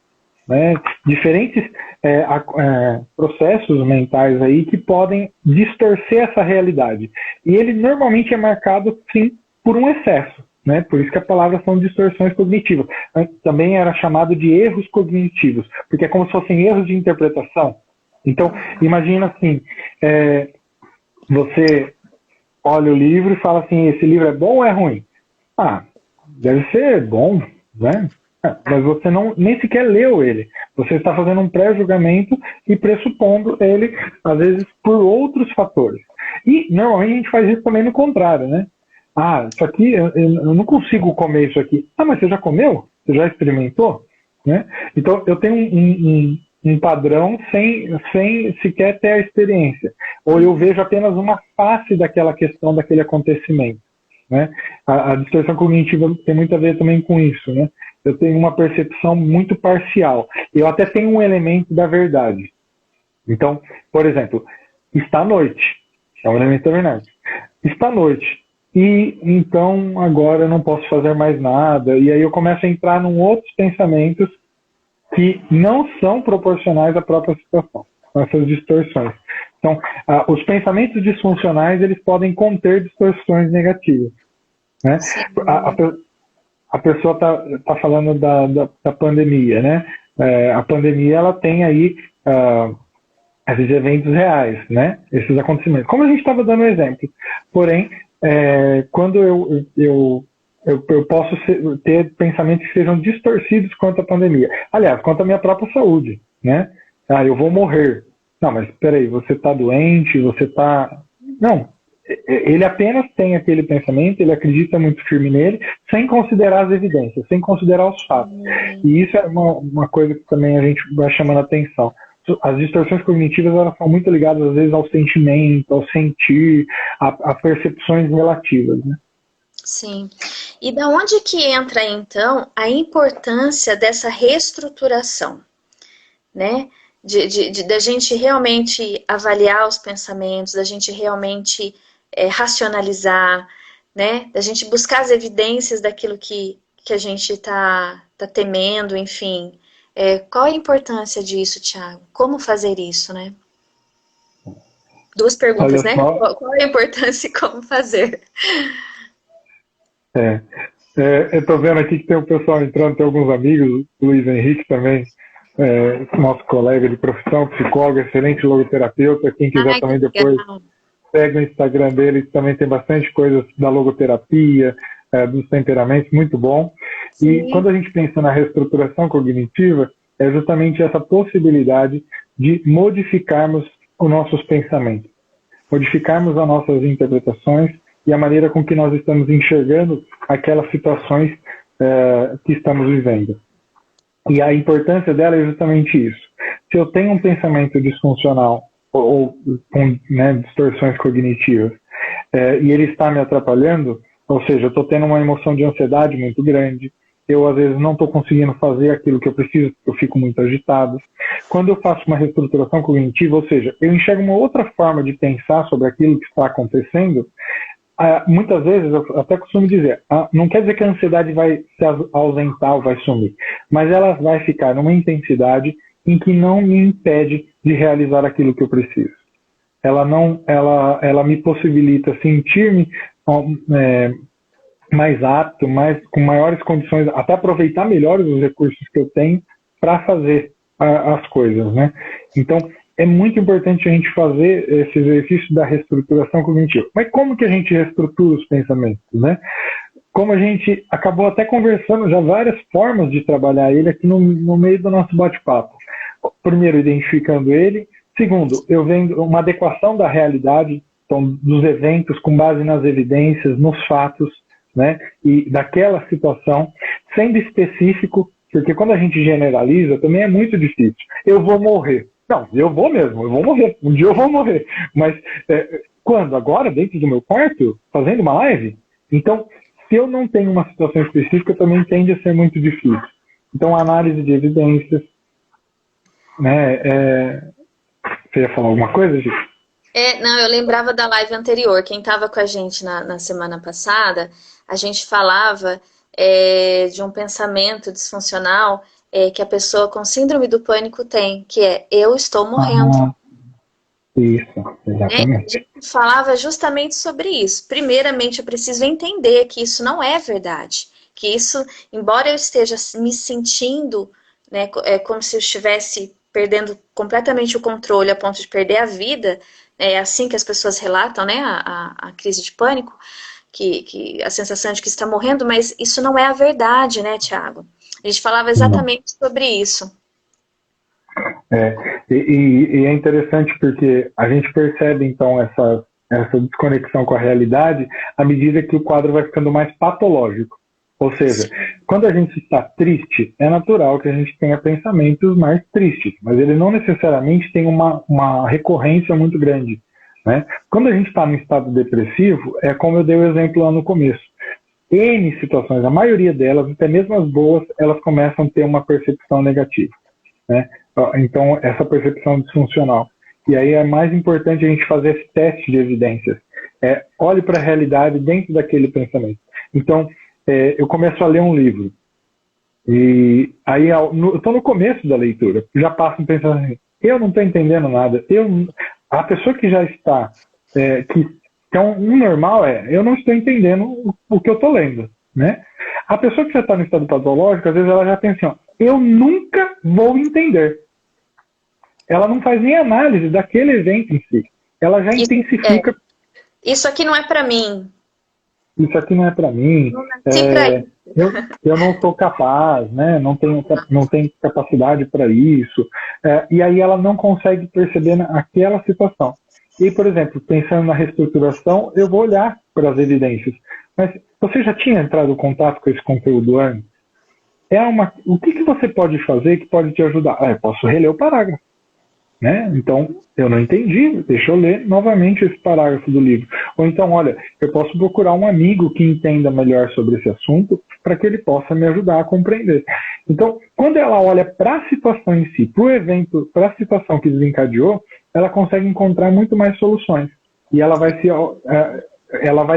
B: né? Diferentes processos mentais aí que podem distorcer essa realidade. E ele normalmente é marcado, sim, por um excesso. Né? Por isso que a palavra são distorções cognitivas. Também era chamado de erros cognitivos, porque é como se fossem erros de interpretação. Então, imagina assim, você olha o livro e fala assim, esse livro é bom ou é ruim? Ah, deve ser bom, né? Mas você nem sequer leu ele. Você está fazendo um pré-julgamento e pressupondo ele, às vezes, por outros fatores. E, normalmente, a gente faz isso também no contrário, né? Ah, isso aqui, eu não consigo comer isso aqui. Ah, mas você já comeu? Você já experimentou? Né? Então, eu tenho um padrão sem sequer ter a experiência. Ou eu vejo apenas uma face daquela questão, daquele acontecimento. Né? A distorção cognitiva tem muito a ver também com isso. Né? Eu tenho uma percepção muito parcial. Eu até tenho um elemento da verdade. Então, por exemplo, está à noite. É um elemento da verdade. Está à noite. E então agora eu não posso fazer mais nada. E aí eu começo a entrar em outros pensamentos que não são proporcionais à própria situação, essas distorções. Então, os pensamentos disfuncionais, eles podem conter distorções negativas. Né? A pessoa tá falando da pandemia, né? A pandemia, ela tem aí esses eventos reais, né? Esses acontecimentos. Como a gente estava dando um exemplo. Porém, quando eu posso ter pensamentos que sejam distorcidos quanto à pandemia. Aliás, quanto à minha própria saúde, né? Ah, eu vou morrer. Não, mas peraí, você está doente, você está... Não, ele apenas tem aquele pensamento, ele acredita muito firme nele, sem considerar as evidências, sem considerar os fatos. E isso é uma coisa que também a gente vai chamando a atenção. As distorções cognitivas, elas são muito ligadas, às vezes, ao sentimento, ao sentir, a percepções relativas, né?
C: Sim. E da onde que entra, então, a importância dessa reestruturação, né? Da gente realmente avaliar os pensamentos, da gente realmente racionalizar, né? Da gente buscar as evidências daquilo que a gente está temendo, enfim. Qual a importância disso, Thiago? Como fazer isso, né? Duas perguntas, né? Qual a importância e como fazer?
B: Eu estou vendo aqui que tem o pessoal entrando, tem alguns amigos, o Luiz Henrique também, nosso colega de profissão, psicólogo, excelente logoterapeuta. Quem quiser também depois pega o Instagram dele, também tem bastante coisa da logoterapia, dos temperamentos, muito bom. Sim. E quando a gente pensa na reestruturação cognitiva, é justamente essa possibilidade de modificarmos os nossos pensamentos, modificarmos as nossas interpretações e a maneira com que nós estamos enxergando aquelas situações que estamos vivendo. E a importância dela é justamente isso. Se eu tenho um pensamento disfuncional ou com distorções cognitivas e ele está me atrapalhando, ou seja, eu estou tendo uma emoção de ansiedade muito grande, eu às vezes não estou conseguindo fazer aquilo que eu preciso, porque eu fico muito agitado. Quando eu faço uma reestruturação cognitiva, ou seja, eu enxergo uma outra forma de pensar sobre aquilo que está acontecendo, muitas vezes, eu até costumo dizer, não quer dizer que a ansiedade vai se ausentar ou vai sumir, mas ela vai ficar numa intensidade em que não me impede de realizar aquilo que eu preciso. Ela me possibilita sentir-me mais apto, com maiores condições, até aproveitar melhor os recursos que eu tenho para fazer as coisas, né? Então, é muito importante a gente fazer esse exercício da reestruturação cognitiva. Mas como que a gente reestrutura os pensamentos, né? Como a gente acabou até conversando já várias formas de trabalhar ele aqui no meio do nosso bate-papo. Primeiro, identificando ele. Segundo, eu vendo uma adequação da realidade, então, dos eventos com base nas evidências, nos fatos, né? E daquela situação, sendo específico, porque quando a gente generaliza, também é muito difícil. Eu vou morrer. Não, eu vou mesmo, eu vou morrer. Um dia eu vou morrer. Mas quando? Agora, dentro do meu quarto, fazendo uma live? Então, se eu não tenho uma situação específica, também tende a ser muito difícil. Então, a análise de evidências, né? Você ia falar alguma coisa, Gi?
C: Não, eu lembrava da live anterior. Quem estava com a gente na semana passada, a gente falava de um pensamento disfuncional que a pessoa com síndrome do pânico tem, que é eu estou morrendo.
B: Ah, isso,
C: Né? A
B: exatamente.
C: gente falava justamente sobre isso. Primeiramente, eu preciso entender que isso não é verdade. Que isso, embora eu esteja me sentindo, né, como se eu estivesse perdendo completamente o controle a ponto de perder a vida, é assim que as pessoas relatam, né, a crise de pânico, que a sensação de que está morrendo, mas isso não é a verdade, né, Tiago? A gente falava
B: Não.
C: exatamente sobre isso.
B: E é interessante porque a gente percebe, então, essa desconexão com a realidade à medida que o quadro vai ficando mais patológico. Ou seja, quando a gente está triste, é natural que a gente tenha pensamentos mais tristes, mas ele não necessariamente tem uma recorrência muito grande. Né? Quando a gente está no estado depressivo, é como eu dei o exemplo lá no começo. N situações, a maioria delas, até mesmo as boas, elas começam a ter uma percepção negativa. Né? Então, essa percepção disfuncional. E aí é mais importante a gente fazer esse teste de evidências. Olhe para a realidade dentro daquele pensamento. Então, eu começo a ler um livro. E aí, eu estou no começo da leitura. Já passo um pensamento assim, eu não estou entendendo nada. A pessoa que já está... Então, um normal eu não estou entendendo o que eu estou lendo. Né? A pessoa que já está no estado patológico, às vezes ela já pensa assim, eu nunca vou entender. Ela não faz nem análise daquele evento em si. Ela já intensifica.
C: Isso aqui não é para mim.
B: Isso aqui não é para mim. Eu não sou capaz, né? Não tenho capacidade para isso. E aí ela não consegue perceber aquela situação. E, por exemplo, pensando na reestruturação, eu vou olhar para as evidências. Mas você já tinha entrado em contato com esse conteúdo antes? O que você pode fazer que pode te ajudar? Eu posso reler o parágrafo. Né? Então, eu não entendi, deixa eu ler novamente esse parágrafo do livro. Ou então, olha, eu posso procurar um amigo que entenda melhor sobre esse assunto para que ele possa me ajudar a compreender. Então, quando ela olha para a situação em si, para o evento, para a situação que desencadeou, ela consegue encontrar muito mais soluções. E ela vai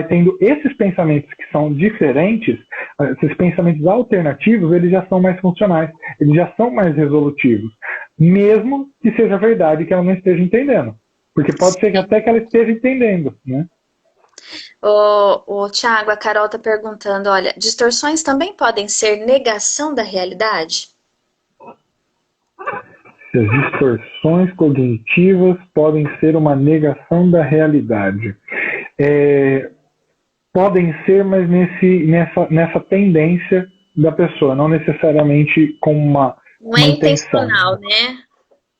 B: tendo esses pensamentos que são diferentes, esses pensamentos alternativos, eles já são mais funcionais, eles já são mais resolutivos, mesmo que seja verdade que ela não esteja entendendo. Porque pode ser que até que ela esteja entendendo, né?
C: O Tiago, a Carol está perguntando, olha, distorções também podem ser negação da realidade?
B: As distorções cognitivas podem ser uma negação da realidade. Podem ser, mas nessa tendência da pessoa, não necessariamente com uma
C: Não é
B: intenção.
C: intencional, né?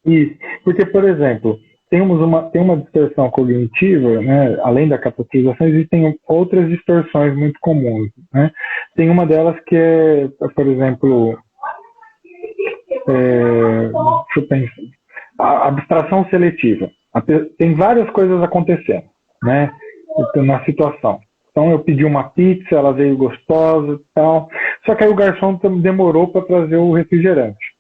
B: Isso. Porque, por exemplo, tem uma distorção cognitiva, né? Além da catastrofização, existem outras distorções muito comuns. Né? Tem uma delas que é, por exemplo, deixa eu pensar, a abstração seletiva. Tem várias coisas acontecendo, né? Na situação. Então eu pedi uma pizza, ela veio gostosa e tal. Só que aí o garçom demorou para trazer o refrigerante.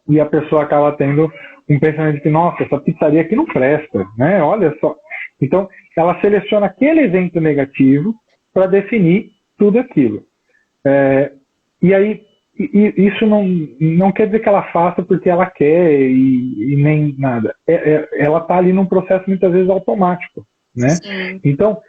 B: E a pessoa acaba tendo um pensamento de que, nossa, essa pizzaria aqui não presta, né? Olha só. Então ela seleciona aquele evento negativo para definir tudo aquilo. E aí isso não quer dizer que ela faça porque ela quer e nem nada. Ela está ali num processo muitas vezes automático, né?
C: Sim.
B: Então,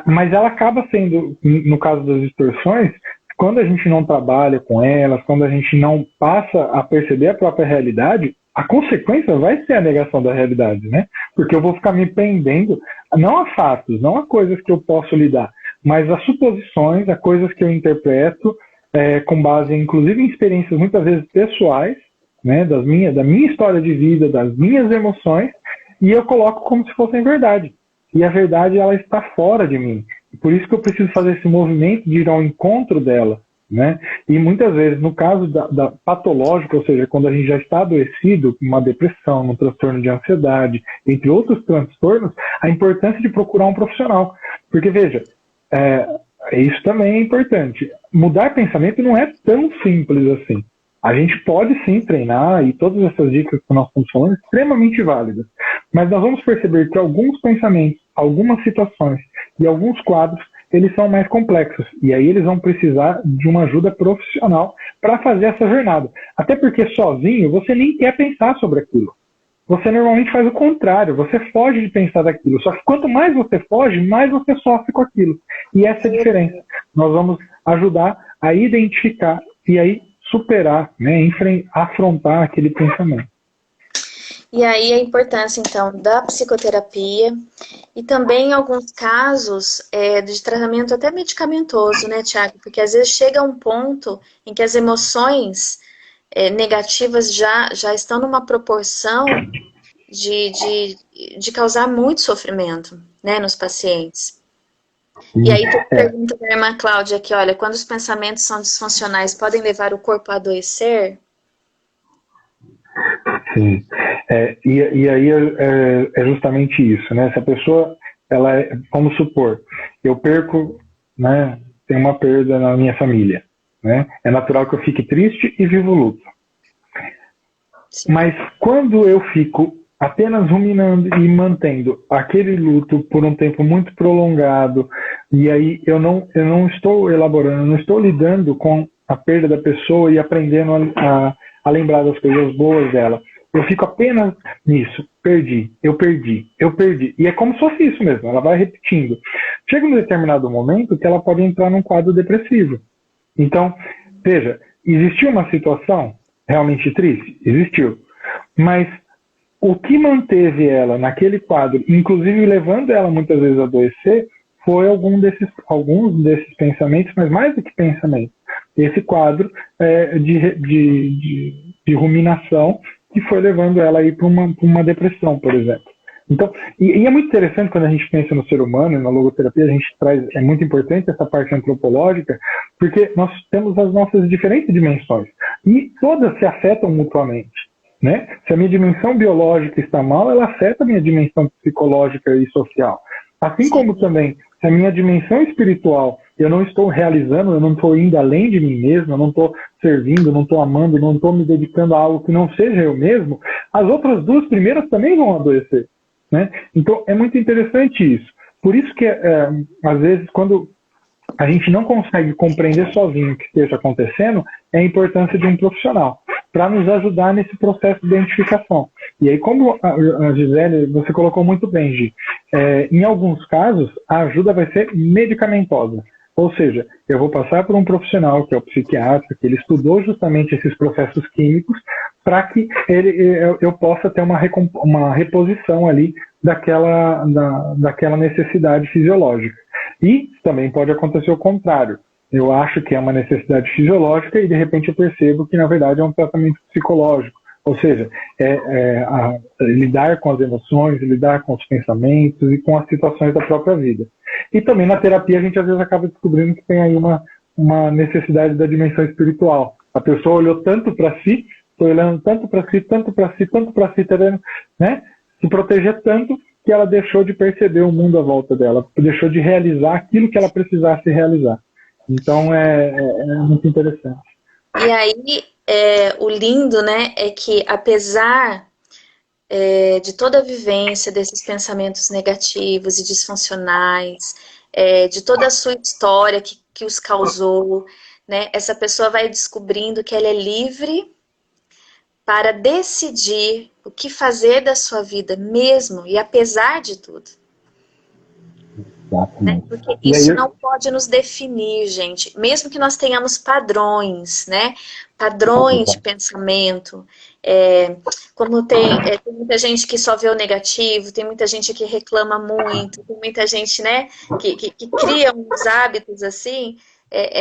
B: mas ela acaba sendo, no caso das distorções, quando a gente não trabalha com elas, quando a gente não passa a perceber a própria realidade, a consequência vai ser a negação da realidade, né? Porque eu vou ficar me prendendo, não a fatos, não a coisas que eu posso lidar, mas a suposições, a coisas que eu interpreto, com base, inclusive, em experiências muitas vezes pessoais, né? Da minha história de vida, das minhas emoções, e eu coloco como se fossem verdade. E a verdade, ela está fora de mim. Por isso que eu preciso fazer esse movimento de ir ao encontro dela, né? E muitas vezes, no caso da patológica, ou seja, quando a gente já está adoecido, uma depressão, um transtorno de ansiedade, entre outros transtornos, a importância de procurar um profissional. Porque, veja, isso também é importante. Mudar pensamento não é tão simples assim. A gente pode sim treinar, e todas essas dicas que nós estamos falando são extremamente válidas, mas nós vamos perceber que alguns pensamentos, algumas situações e alguns quadros, eles são mais complexos, e aí eles vão precisar de uma ajuda profissional para fazer essa jornada. Até porque sozinho você nem quer pensar sobre aquilo. Você normalmente faz o contrário, você foge de pensar daquilo. Só que quanto mais você foge, mais você sofre com aquilo. E essa é a diferença. Nós vamos ajudar a identificar e aí superar, né, afrontar aquele pensamento.
C: E aí a importância, então, da psicoterapia e também, em alguns casos, de tratamento até medicamentoso, né, Tiago? Porque às vezes chega um ponto em que as emoções negativas já estão numa proporção de causar muito sofrimento, né, nos pacientes. E aí tu pergunta da irmã Cláudia aqui, olha, quando os pensamentos são disfuncionais, podem levar o corpo a adoecer?
B: Sim. E aí é justamente isso, né? Se a pessoa, vamos supor, eu perco, né? Tem uma perda na minha família, né? É natural que eu fique triste e vivo o luto. Sim. Mas quando eu fico apenas ruminando e mantendo aquele luto por um tempo muito prolongado, e aí eu não estou elaborando, não estou lidando com a perda da pessoa e aprendendo a lembrar das coisas boas dela. Eu fico apenas nisso, eu perdi. E é como se fosse isso mesmo, ela vai repetindo. Chega um determinado momento que ela pode entrar num quadro depressivo. Então, veja, existiu uma situação realmente triste? Existiu. Mas o que manteve ela naquele quadro, inclusive levando ela muitas vezes a adoecer, foi alguns desses pensamentos, mas mais do que pensamentos. Esse quadro de ruminação que foi levando ela aí para uma depressão, por exemplo. Então, e é muito interessante quando a gente pensa no ser humano e na logoterapia, a gente traz, é muito importante essa parte antropológica, porque nós temos as nossas diferentes dimensões e todas se afetam mutuamente, né? Se a minha dimensão biológica está mal, ela afeta a minha dimensão psicológica e social. Assim como também, se a minha dimensão espiritual, eu não estou realizando, eu não estou indo além de mim mesmo, eu não estou servindo, não estou amando, não estou me dedicando a algo que não seja eu mesmo, as outras duas primeiras também vão adoecer, né? Então, é muito interessante isso. Por isso que, às vezes, quando a gente não consegue compreender sozinho o que esteja acontecendo, é a importância de um profissional para nos ajudar nesse processo de identificação. E aí, como a Gisele, você colocou muito bem, Gi, em alguns casos, a ajuda vai ser medicamentosa. Ou seja, eu vou passar por um profissional, que é o psiquiatra, que ele estudou justamente esses processos químicos, para que eu possa ter uma reposição ali daquela necessidade fisiológica. E também pode acontecer o contrário. Eu acho que é uma necessidade fisiológica e, de repente, eu percebo que, na verdade, é um tratamento psicológico. Ou seja, lidar com as emoções, lidar com os pensamentos e com as situações da própria vida. E também na terapia a gente, às vezes, acaba descobrindo que tem aí uma necessidade da dimensão espiritual. A pessoa olhou tanto para si, foi olhando tanto para si, né? Se proteger tanto que ela deixou de perceber o mundo à volta dela, deixou de realizar aquilo que ela precisasse realizar. Então, é muito interessante.
C: E aí, o lindo, né, é que apesar de toda a vivência desses pensamentos negativos e disfuncionais, de toda a sua história que os causou, né, essa pessoa vai descobrindo que ela é livre para decidir o que fazer da sua vida mesmo e apesar de tudo. Né? Porque isso não pode nos definir, gente. Mesmo que nós tenhamos padrões, né? Padrões de pensamento. Como tem muita gente que só vê o negativo, tem muita gente que reclama muito, tem muita gente, né, que cria uns hábitos assim.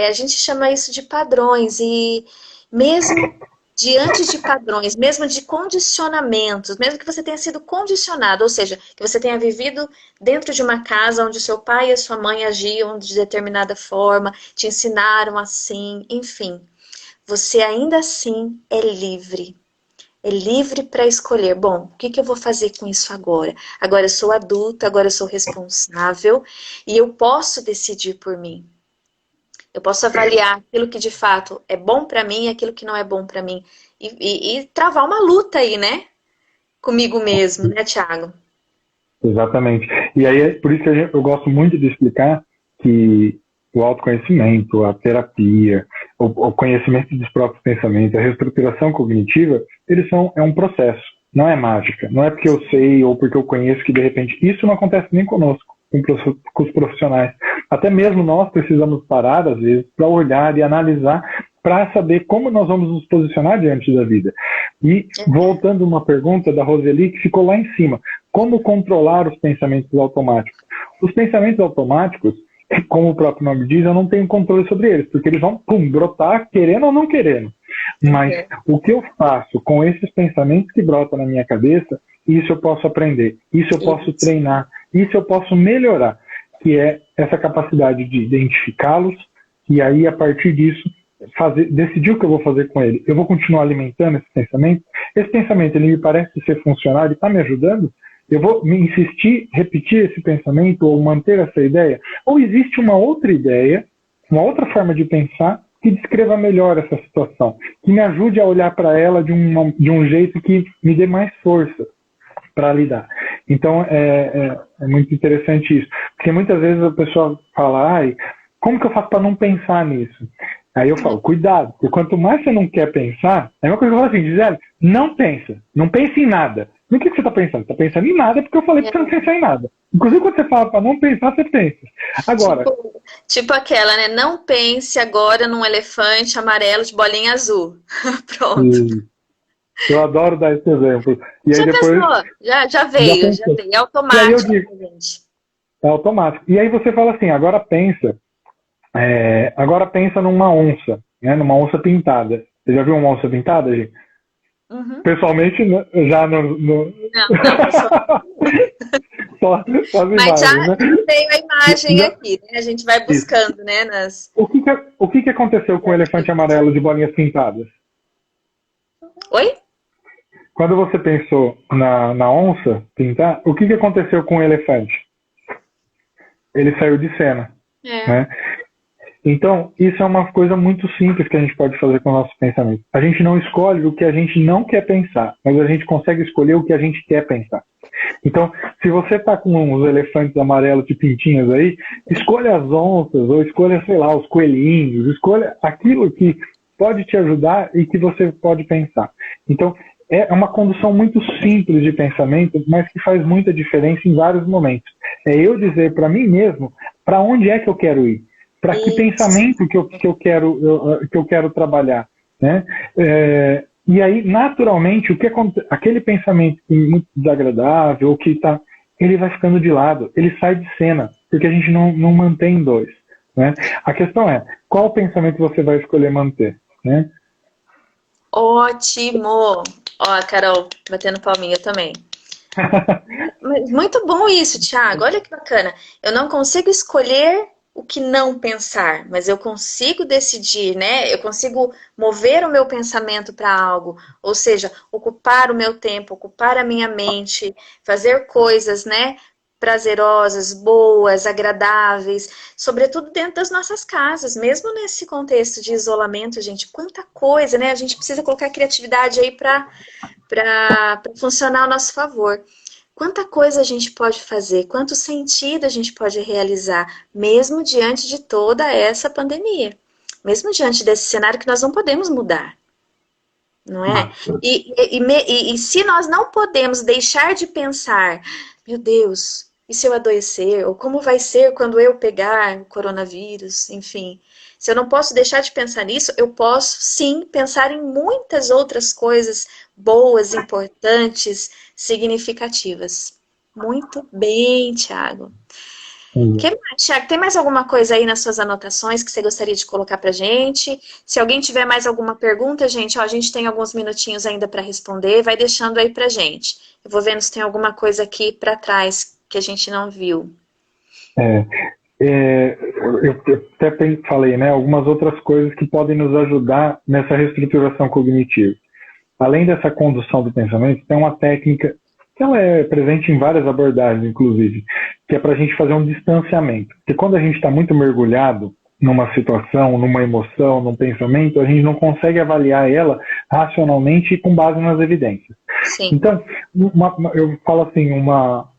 C: A gente chama isso de padrões. E mesmo diante de padrões, mesmo de condicionamentos, mesmo que você tenha sido condicionado, ou seja, que você tenha vivido dentro de uma casa onde seu pai e a sua mãe agiam de determinada forma, te ensinaram assim, enfim, você ainda assim é livre. É livre para escolher, bom, o que eu vou fazer com isso agora? Agora eu sou adulta, agora eu sou responsável e eu posso decidir por mim. Eu posso avaliar aquilo que de fato é bom para mim e aquilo que não é bom para mim. E travar uma luta aí, né? Comigo mesmo, né, Thiago?
B: Exatamente. E aí é por isso que eu gosto muito de explicar que o autoconhecimento, a terapia, o conhecimento dos próprios pensamentos, a reestruturação cognitiva, é um processo, não é mágica. Não é porque eu sei ou porque eu conheço que de repente isso não acontece nem conosco, com os profissionais. Até mesmo nós precisamos parar às vezes para olhar e analisar para saber como nós vamos nos posicionar diante da vida. E voltando a uma pergunta da Roseli que ficou lá em cima, como controlar os pensamentos automáticos? Os pensamentos automáticos, como o próprio nome diz, eu não tenho controle sobre eles, porque eles vão brotar querendo ou não querendo. Mas o que eu faço com esses pensamentos que brotam na minha cabeça, isso eu posso aprender, isso eu posso treinar, isso eu posso melhorar, que é essa capacidade de identificá-los e aí, a partir disso, decidir o que eu vou fazer com ele. Eu vou continuar alimentando esse pensamento? Esse pensamento, ele me parece ser funcional, ele está me ajudando? Eu vou me insistir, repetir esse pensamento ou manter essa ideia? Ou existe uma outra ideia, uma outra forma de pensar que descreva melhor essa situação, que me ajude a olhar para ela de um jeito que me dê mais força para lidar. Então, é muito interessante isso. Porque muitas vezes a pessoa fala, como que eu faço para não pensar nisso? Aí eu falo, cuidado, porque quanto mais você não quer pensar, é uma coisa que eu falo assim, Gisele, não pense em nada. No que você está pensando? Está pensando em nada porque eu falei para você não pensar em nada. Inclusive, quando você fala para não pensar, você pensa. Agora,
C: tipo aquela, né? Não pense agora num elefante amarelo de bolinha azul. Pronto.
B: Eu adoro dar esse exemplo. E
C: já
B: aí depois,
C: pensou? Já veio. É automático.
B: E aí eu digo, é automático. E aí você fala assim, agora pensa numa onça, né? Numa onça pintada. Você já viu uma onça pintada, gente?
A: Uhum.
B: Pessoalmente, já no...
C: Não.
B: só
C: Mas já
B: né?
C: veio a imagem aqui, né? A gente vai buscando, né?
B: O que aconteceu com o elefante amarelo de bolinhas pintadas?
C: Oi?
B: Quando você pensou na onça pintar, o que aconteceu com o elefante? Ele saiu de cena. Né? Então, isso é uma coisa muito simples que a gente pode fazer com o nosso pensamento. A gente não escolhe o que a gente não quer pensar, mas a gente consegue escolher o que a gente quer pensar. Então, se você está com uns elefantes amarelos de pintinhas aí, escolha as onças, ou escolha, sei lá, os coelhinhos, escolha aquilo que pode te ajudar e que você pode pensar. Então, é uma condução muito simples de pensamento, mas que faz muita diferença em vários momentos. É eu dizer para mim mesmo para onde é que eu quero ir, para que pensamento que eu quero trabalhar, né? E aí, naturalmente, aquele pensamento muito desagradável, ele vai ficando de lado, ele sai de cena, porque a gente não mantém dois. Né? A questão é, qual pensamento você vai escolher manter? Né?
C: Ótimo! Ó, Carol, batendo palminha também. Muito bom isso, Thiago. Olha que bacana. Eu não consigo escolher o que não pensar, mas eu consigo decidir, né? Eu consigo mover o meu pensamento para algo, ou seja, ocupar o meu tempo, ocupar a minha mente, fazer coisas, né? Prazerosas, boas, agradáveis, sobretudo dentro das nossas casas, mesmo nesse contexto de isolamento, gente, quanta coisa, né? A gente precisa colocar a criatividade aí para funcionar ao nosso favor. Quanta coisa a gente pode fazer, quanto sentido a gente pode realizar, mesmo diante de toda essa pandemia, mesmo diante desse cenário que nós não podemos mudar, não é? E se nós não podemos deixar de pensar, meu Deus, e se eu adoecer? Ou como vai ser quando eu pegar o coronavírus? Enfim, se eu não posso deixar de pensar nisso, eu posso sim pensar em muitas outras coisas boas, importantes, significativas. Muito bem, Thiago. Que mais, Thiago? Tem mais alguma coisa aí nas suas anotações que você gostaria de colocar pra gente? Se alguém tiver mais alguma pergunta, gente, a gente tem alguns minutinhos ainda para responder, vai deixando aí pra gente. Eu vou vendo se tem alguma coisa aqui para trás que a gente não viu.
B: Eu até falei, né, algumas outras coisas que podem nos ajudar nessa reestruturação cognitiva. Além dessa condução do pensamento, tem uma técnica que ela é presente em várias abordagens, inclusive, que é para a gente fazer um distanciamento. Porque quando a gente está muito mergulhado numa situação, numa emoção, num pensamento, a gente não consegue avaliar ela racionalmente e com base nas evidências.
C: Sim.
B: Então, eu falo assim, uma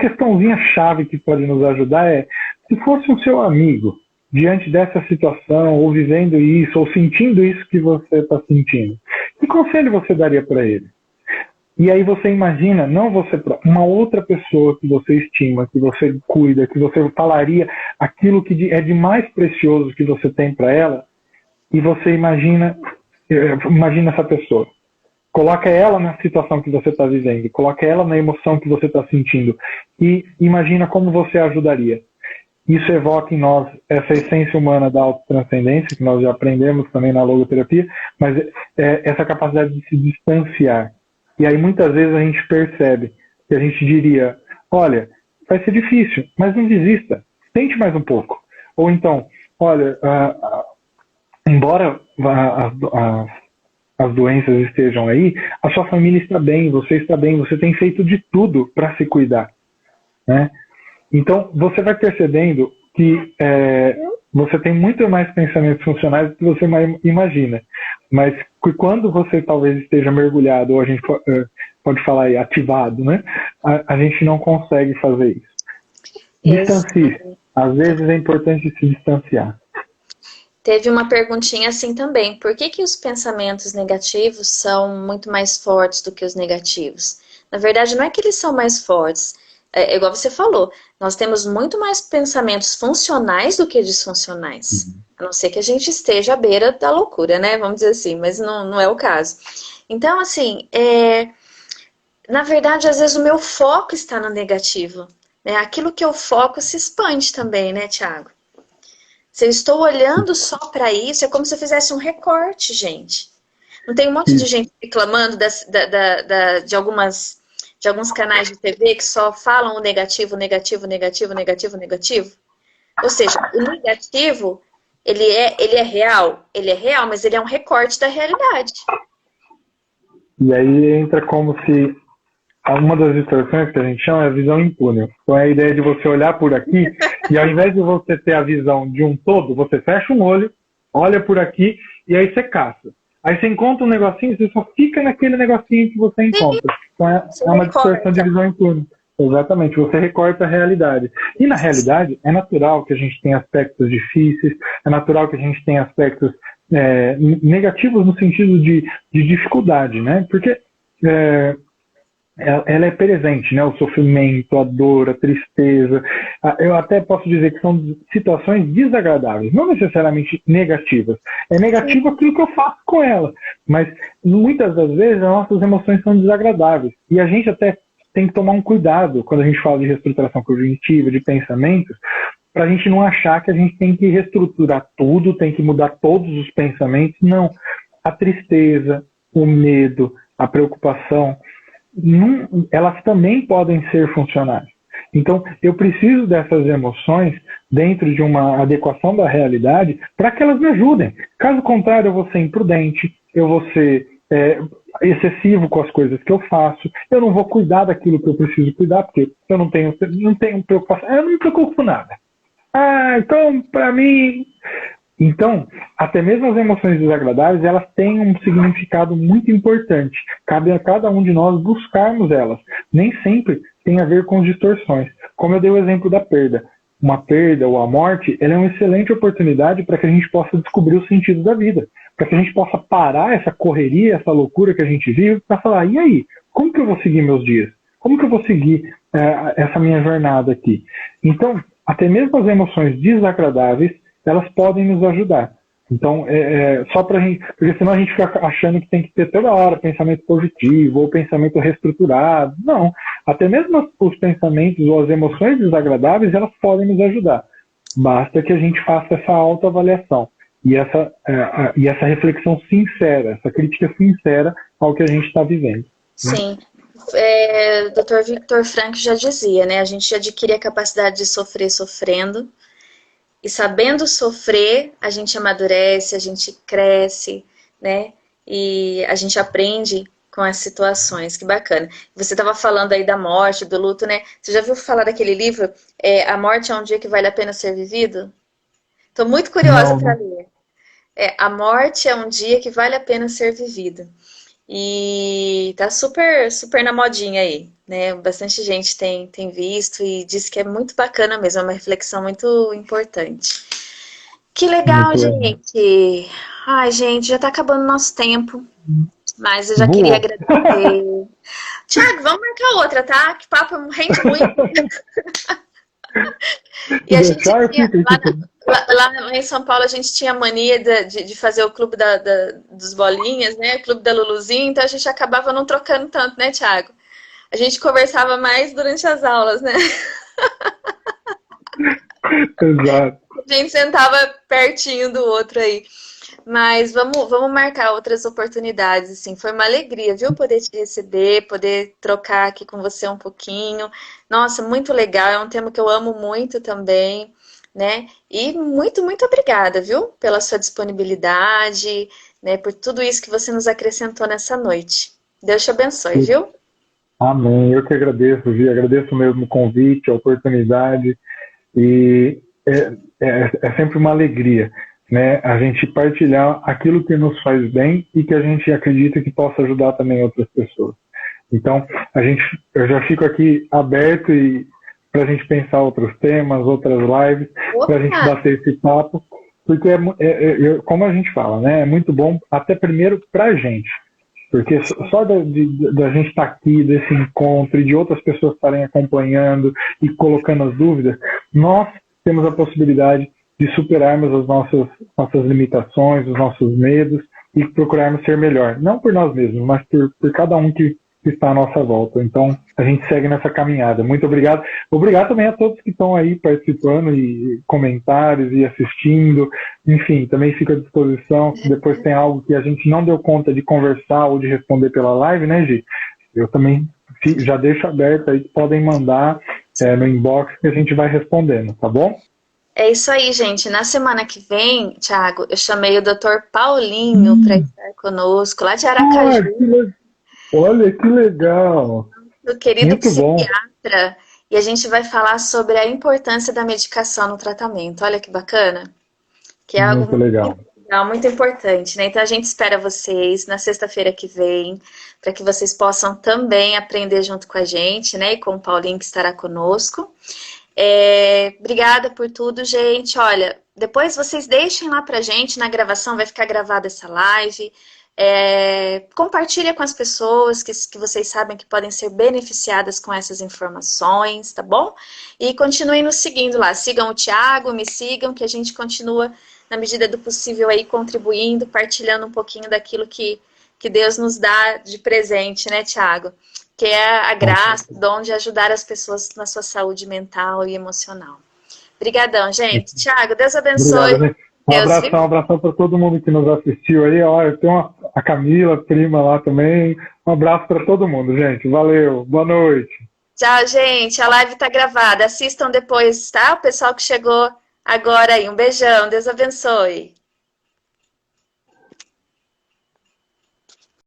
B: questãozinha chave que pode nos ajudar é, se fosse um seu amigo, diante dessa situação, ou vivendo isso, ou sentindo isso que você está sentindo, que conselho você daria para ele? E aí você imagina, não você, uma outra pessoa que você estima, que você cuida, que você falaria aquilo que é de mais precioso que você tem para ela, e você imagina essa pessoa. Coloca ela na situação que você está vivendo, coloca ela na emoção que você está sentindo e imagina como você ajudaria. Isso evoca em nós essa essência humana da autotranscendência, que nós já aprendemos também na logoterapia, mas essa capacidade de se distanciar. E aí muitas vezes a gente percebe que a gente diria, olha, vai ser difícil, mas não desista, tente mais um pouco. Ou então, olha, embora as doenças estejam aí, a sua família está bem, você tem feito de tudo para se cuidar, né? Então, você vai percebendo que você tem muito mais pensamentos funcionais do que você imagina, mas que quando você talvez esteja mergulhado, ou a gente pode falar aí, ativado, né? A gente não consegue fazer isso. Distancie. Às vezes é importante se distanciar.
C: Teve uma perguntinha assim também. Por que os pensamentos negativos são muito mais fortes do que os negativos? Na verdade, não é que eles são mais fortes. É igual você falou, nós temos muito mais pensamentos funcionais do que disfuncionais. A não ser que a gente esteja à beira da loucura, né? Vamos dizer assim, mas não é o caso. Então, assim, na verdade, às vezes o meu foco está no negativo, né? Aquilo que eu foco se expande também, né, Thiago? Se eu estou olhando só para isso, é como se eu fizesse um recorte, gente. Não tem um monte de gente reclamando de alguns canais de TV que só falam o negativo, negativo, negativo, negativo, negativo? Ou seja, o negativo, ele é real? Ele é real, mas ele é um recorte da realidade.
B: E aí entra como se uma das distorções que a gente chama é a visão em túnel. Então é a ideia de você olhar por aqui e ao invés de você ter a visão de um todo, você fecha um olho, olha por aqui e aí você caça. Aí você encontra um negocinho e você só fica naquele negocinho que você encontra. Então é uma distorção de visão em túnel. Exatamente, você recorta a realidade. E na realidade é natural que a gente tenha aspectos difíceis, é natural que a gente tenha aspectos negativos no sentido de dificuldade, né? Porque ela é presente, né? O sofrimento, a dor, a tristeza. Eu até posso dizer que são situações desagradáveis, não necessariamente negativas. É negativo aquilo que eu faço com ela, mas muitas das vezes as nossas emoções são desagradáveis. E a gente até tem que tomar um cuidado quando a gente fala de reestruturação cognitiva, de pensamentos, para a gente não achar que a gente tem que reestruturar tudo, tem que mudar todos os pensamentos. Não. A tristeza, o medo, a preocupação, elas também podem ser funcionais. Então, eu preciso dessas emoções dentro de uma adequação da realidade para que elas me ajudem. Caso contrário, eu vou ser imprudente, eu vou ser excessivo com as coisas que eu faço, eu não vou cuidar daquilo que eu preciso cuidar, porque eu não tenho preocupação, eu não me preocupo com nada. Então, para mim... Então, até mesmo as emoções desagradáveis, elas têm um significado muito importante. Cabe a cada um de nós buscarmos elas. Nem sempre tem a ver com distorções. Como eu dei o exemplo da perda. Uma perda ou a morte, ela é uma excelente oportunidade para que a gente possa descobrir o sentido da vida. Para que a gente possa parar essa correria, essa loucura que a gente vive, para falar, e aí? Como que eu vou seguir meus dias? Como que eu vou seguir essa minha jornada aqui? Então, até mesmo as emoções desagradáveis, elas podem nos ajudar. Então, só pra gente, porque senão a gente fica achando que tem que ter toda hora pensamento positivo ou pensamento reestruturado. Não, até mesmo os pensamentos ou as emoções desagradáveis, elas podem nos ajudar. Basta que a gente faça essa autoavaliação e essa reflexão sincera, essa crítica sincera ao que a gente está vivendo.
C: Sim. Dr. Viktor Frankl já dizia, né? A gente adquire a capacidade de sofrer sofrendo. E sabendo sofrer, a gente amadurece, a gente cresce, né? E a gente aprende com as situações, que bacana. Você estava falando aí da morte, do luto, né? Você já viu falar daquele livro, A Morte é um Dia que Vale a Pena Ser Vivido? Estou muito curiosa
B: Não,
C: para ler. A Morte é um Dia que Vale a Pena Ser Vivido. E tá super, super na modinha aí, né? Bastante gente tem visto e diz que é muito bacana mesmo, é uma reflexão muito importante. Que legal,
B: muito legal.
C: gente! Ai, gente, já tá acabando o nosso tempo, mas eu já queria
B: Boa.
C: agradecer. Tiago, vamos marcar outra, tá? Que papo rende muito. E
B: Se
C: a gente
B: deixar, eu
C: tinha,
B: fico aqui.
C: lá em São Paulo, a gente tinha mania de fazer o clube dos bolinhas, né? O clube da Luluzinha, então a gente acabava não trocando tanto, né, Tiago? A gente conversava mais durante as aulas, né?
B: Exato.
C: A gente sentava pertinho do outro aí. Mas vamos marcar outras oportunidades, assim. Foi uma alegria, viu, poder te receber, poder trocar aqui com você um pouquinho. Nossa, muito legal, é um tema que eu amo muito também, né? E muito, muito obrigada, viu, pela sua disponibilidade, né, por tudo isso que você nos acrescentou nessa noite. Deus te abençoe, viu?
B: Amém. Eu que agradeço, Vi. Agradeço mesmo o convite, a oportunidade. E é sempre uma alegria, né? A gente partilhar aquilo que nos faz bem e que a gente acredita que possa ajudar também outras pessoas. Então, eu já fico aqui aberto e para a gente pensar outros temas, outras lives, para a gente
C: Opa!
B: bater esse papo, porque como a gente fala, né? É muito bom até primeiro para a gente. Porque só da gente estar aqui, desse encontro, e de outras pessoas estarem acompanhando e colocando as dúvidas, nós temos a possibilidade de superarmos as nossas limitações, os nossos medos e procurarmos ser melhor. Não por nós mesmos, mas por cada um que está à nossa volta. Então, a gente segue nessa caminhada. Muito obrigado. Obrigado também a todos que estão aí participando e comentários e assistindo. Enfim, também fico à disposição. Se depois tem algo que a gente não deu conta de conversar ou de responder pela live, né, Gi? Eu também já deixo aberto aí, podem mandar no inbox que a gente vai respondendo, tá bom?
C: É isso aí, gente. Na semana que vem, Thiago, eu chamei o Dr. Paulinho para estar conosco, lá de
B: Ah,
C: Aracaju,
B: olha que legal!
C: do querido
B: Muito bom,
C: psiquiatra, e a gente vai falar sobre a importância da medicação no tratamento. Olha que bacana, que é algo
B: muito legal.
C: muito legal, muito importante, né? Então a gente espera vocês na sexta-feira que vem, para que vocês possam também aprender junto com a gente, né? E com o Paulinho que estará conosco. Obrigada por tudo, gente. Olha, depois vocês deixem lá pra gente, na gravação vai ficar gravada essa live. Compartilha com as pessoas que vocês sabem que podem ser beneficiadas com essas informações, tá bom? E continuem nos seguindo lá. Sigam o Thiago, me sigam, que a gente continua, na medida do possível, aí contribuindo, partilhando um pouquinho daquilo que Deus nos dá de presente, né, Thiago? Que é a graça, o dom de ajudar as pessoas na sua saúde mental e emocional. Obrigadão, gente. Thiago, Deus abençoe.
B: Obrigado, gente.
C: Deus,
B: Um abração para todo mundo que nos assistiu aí. Ó, eu tenho a Camila, prima lá também. Um abraço para todo mundo, gente. Valeu, boa noite.
C: Tchau, gente. A live tá gravada. Assistam depois, tá? O pessoal que chegou agora aí. Um beijão. Deus abençoe.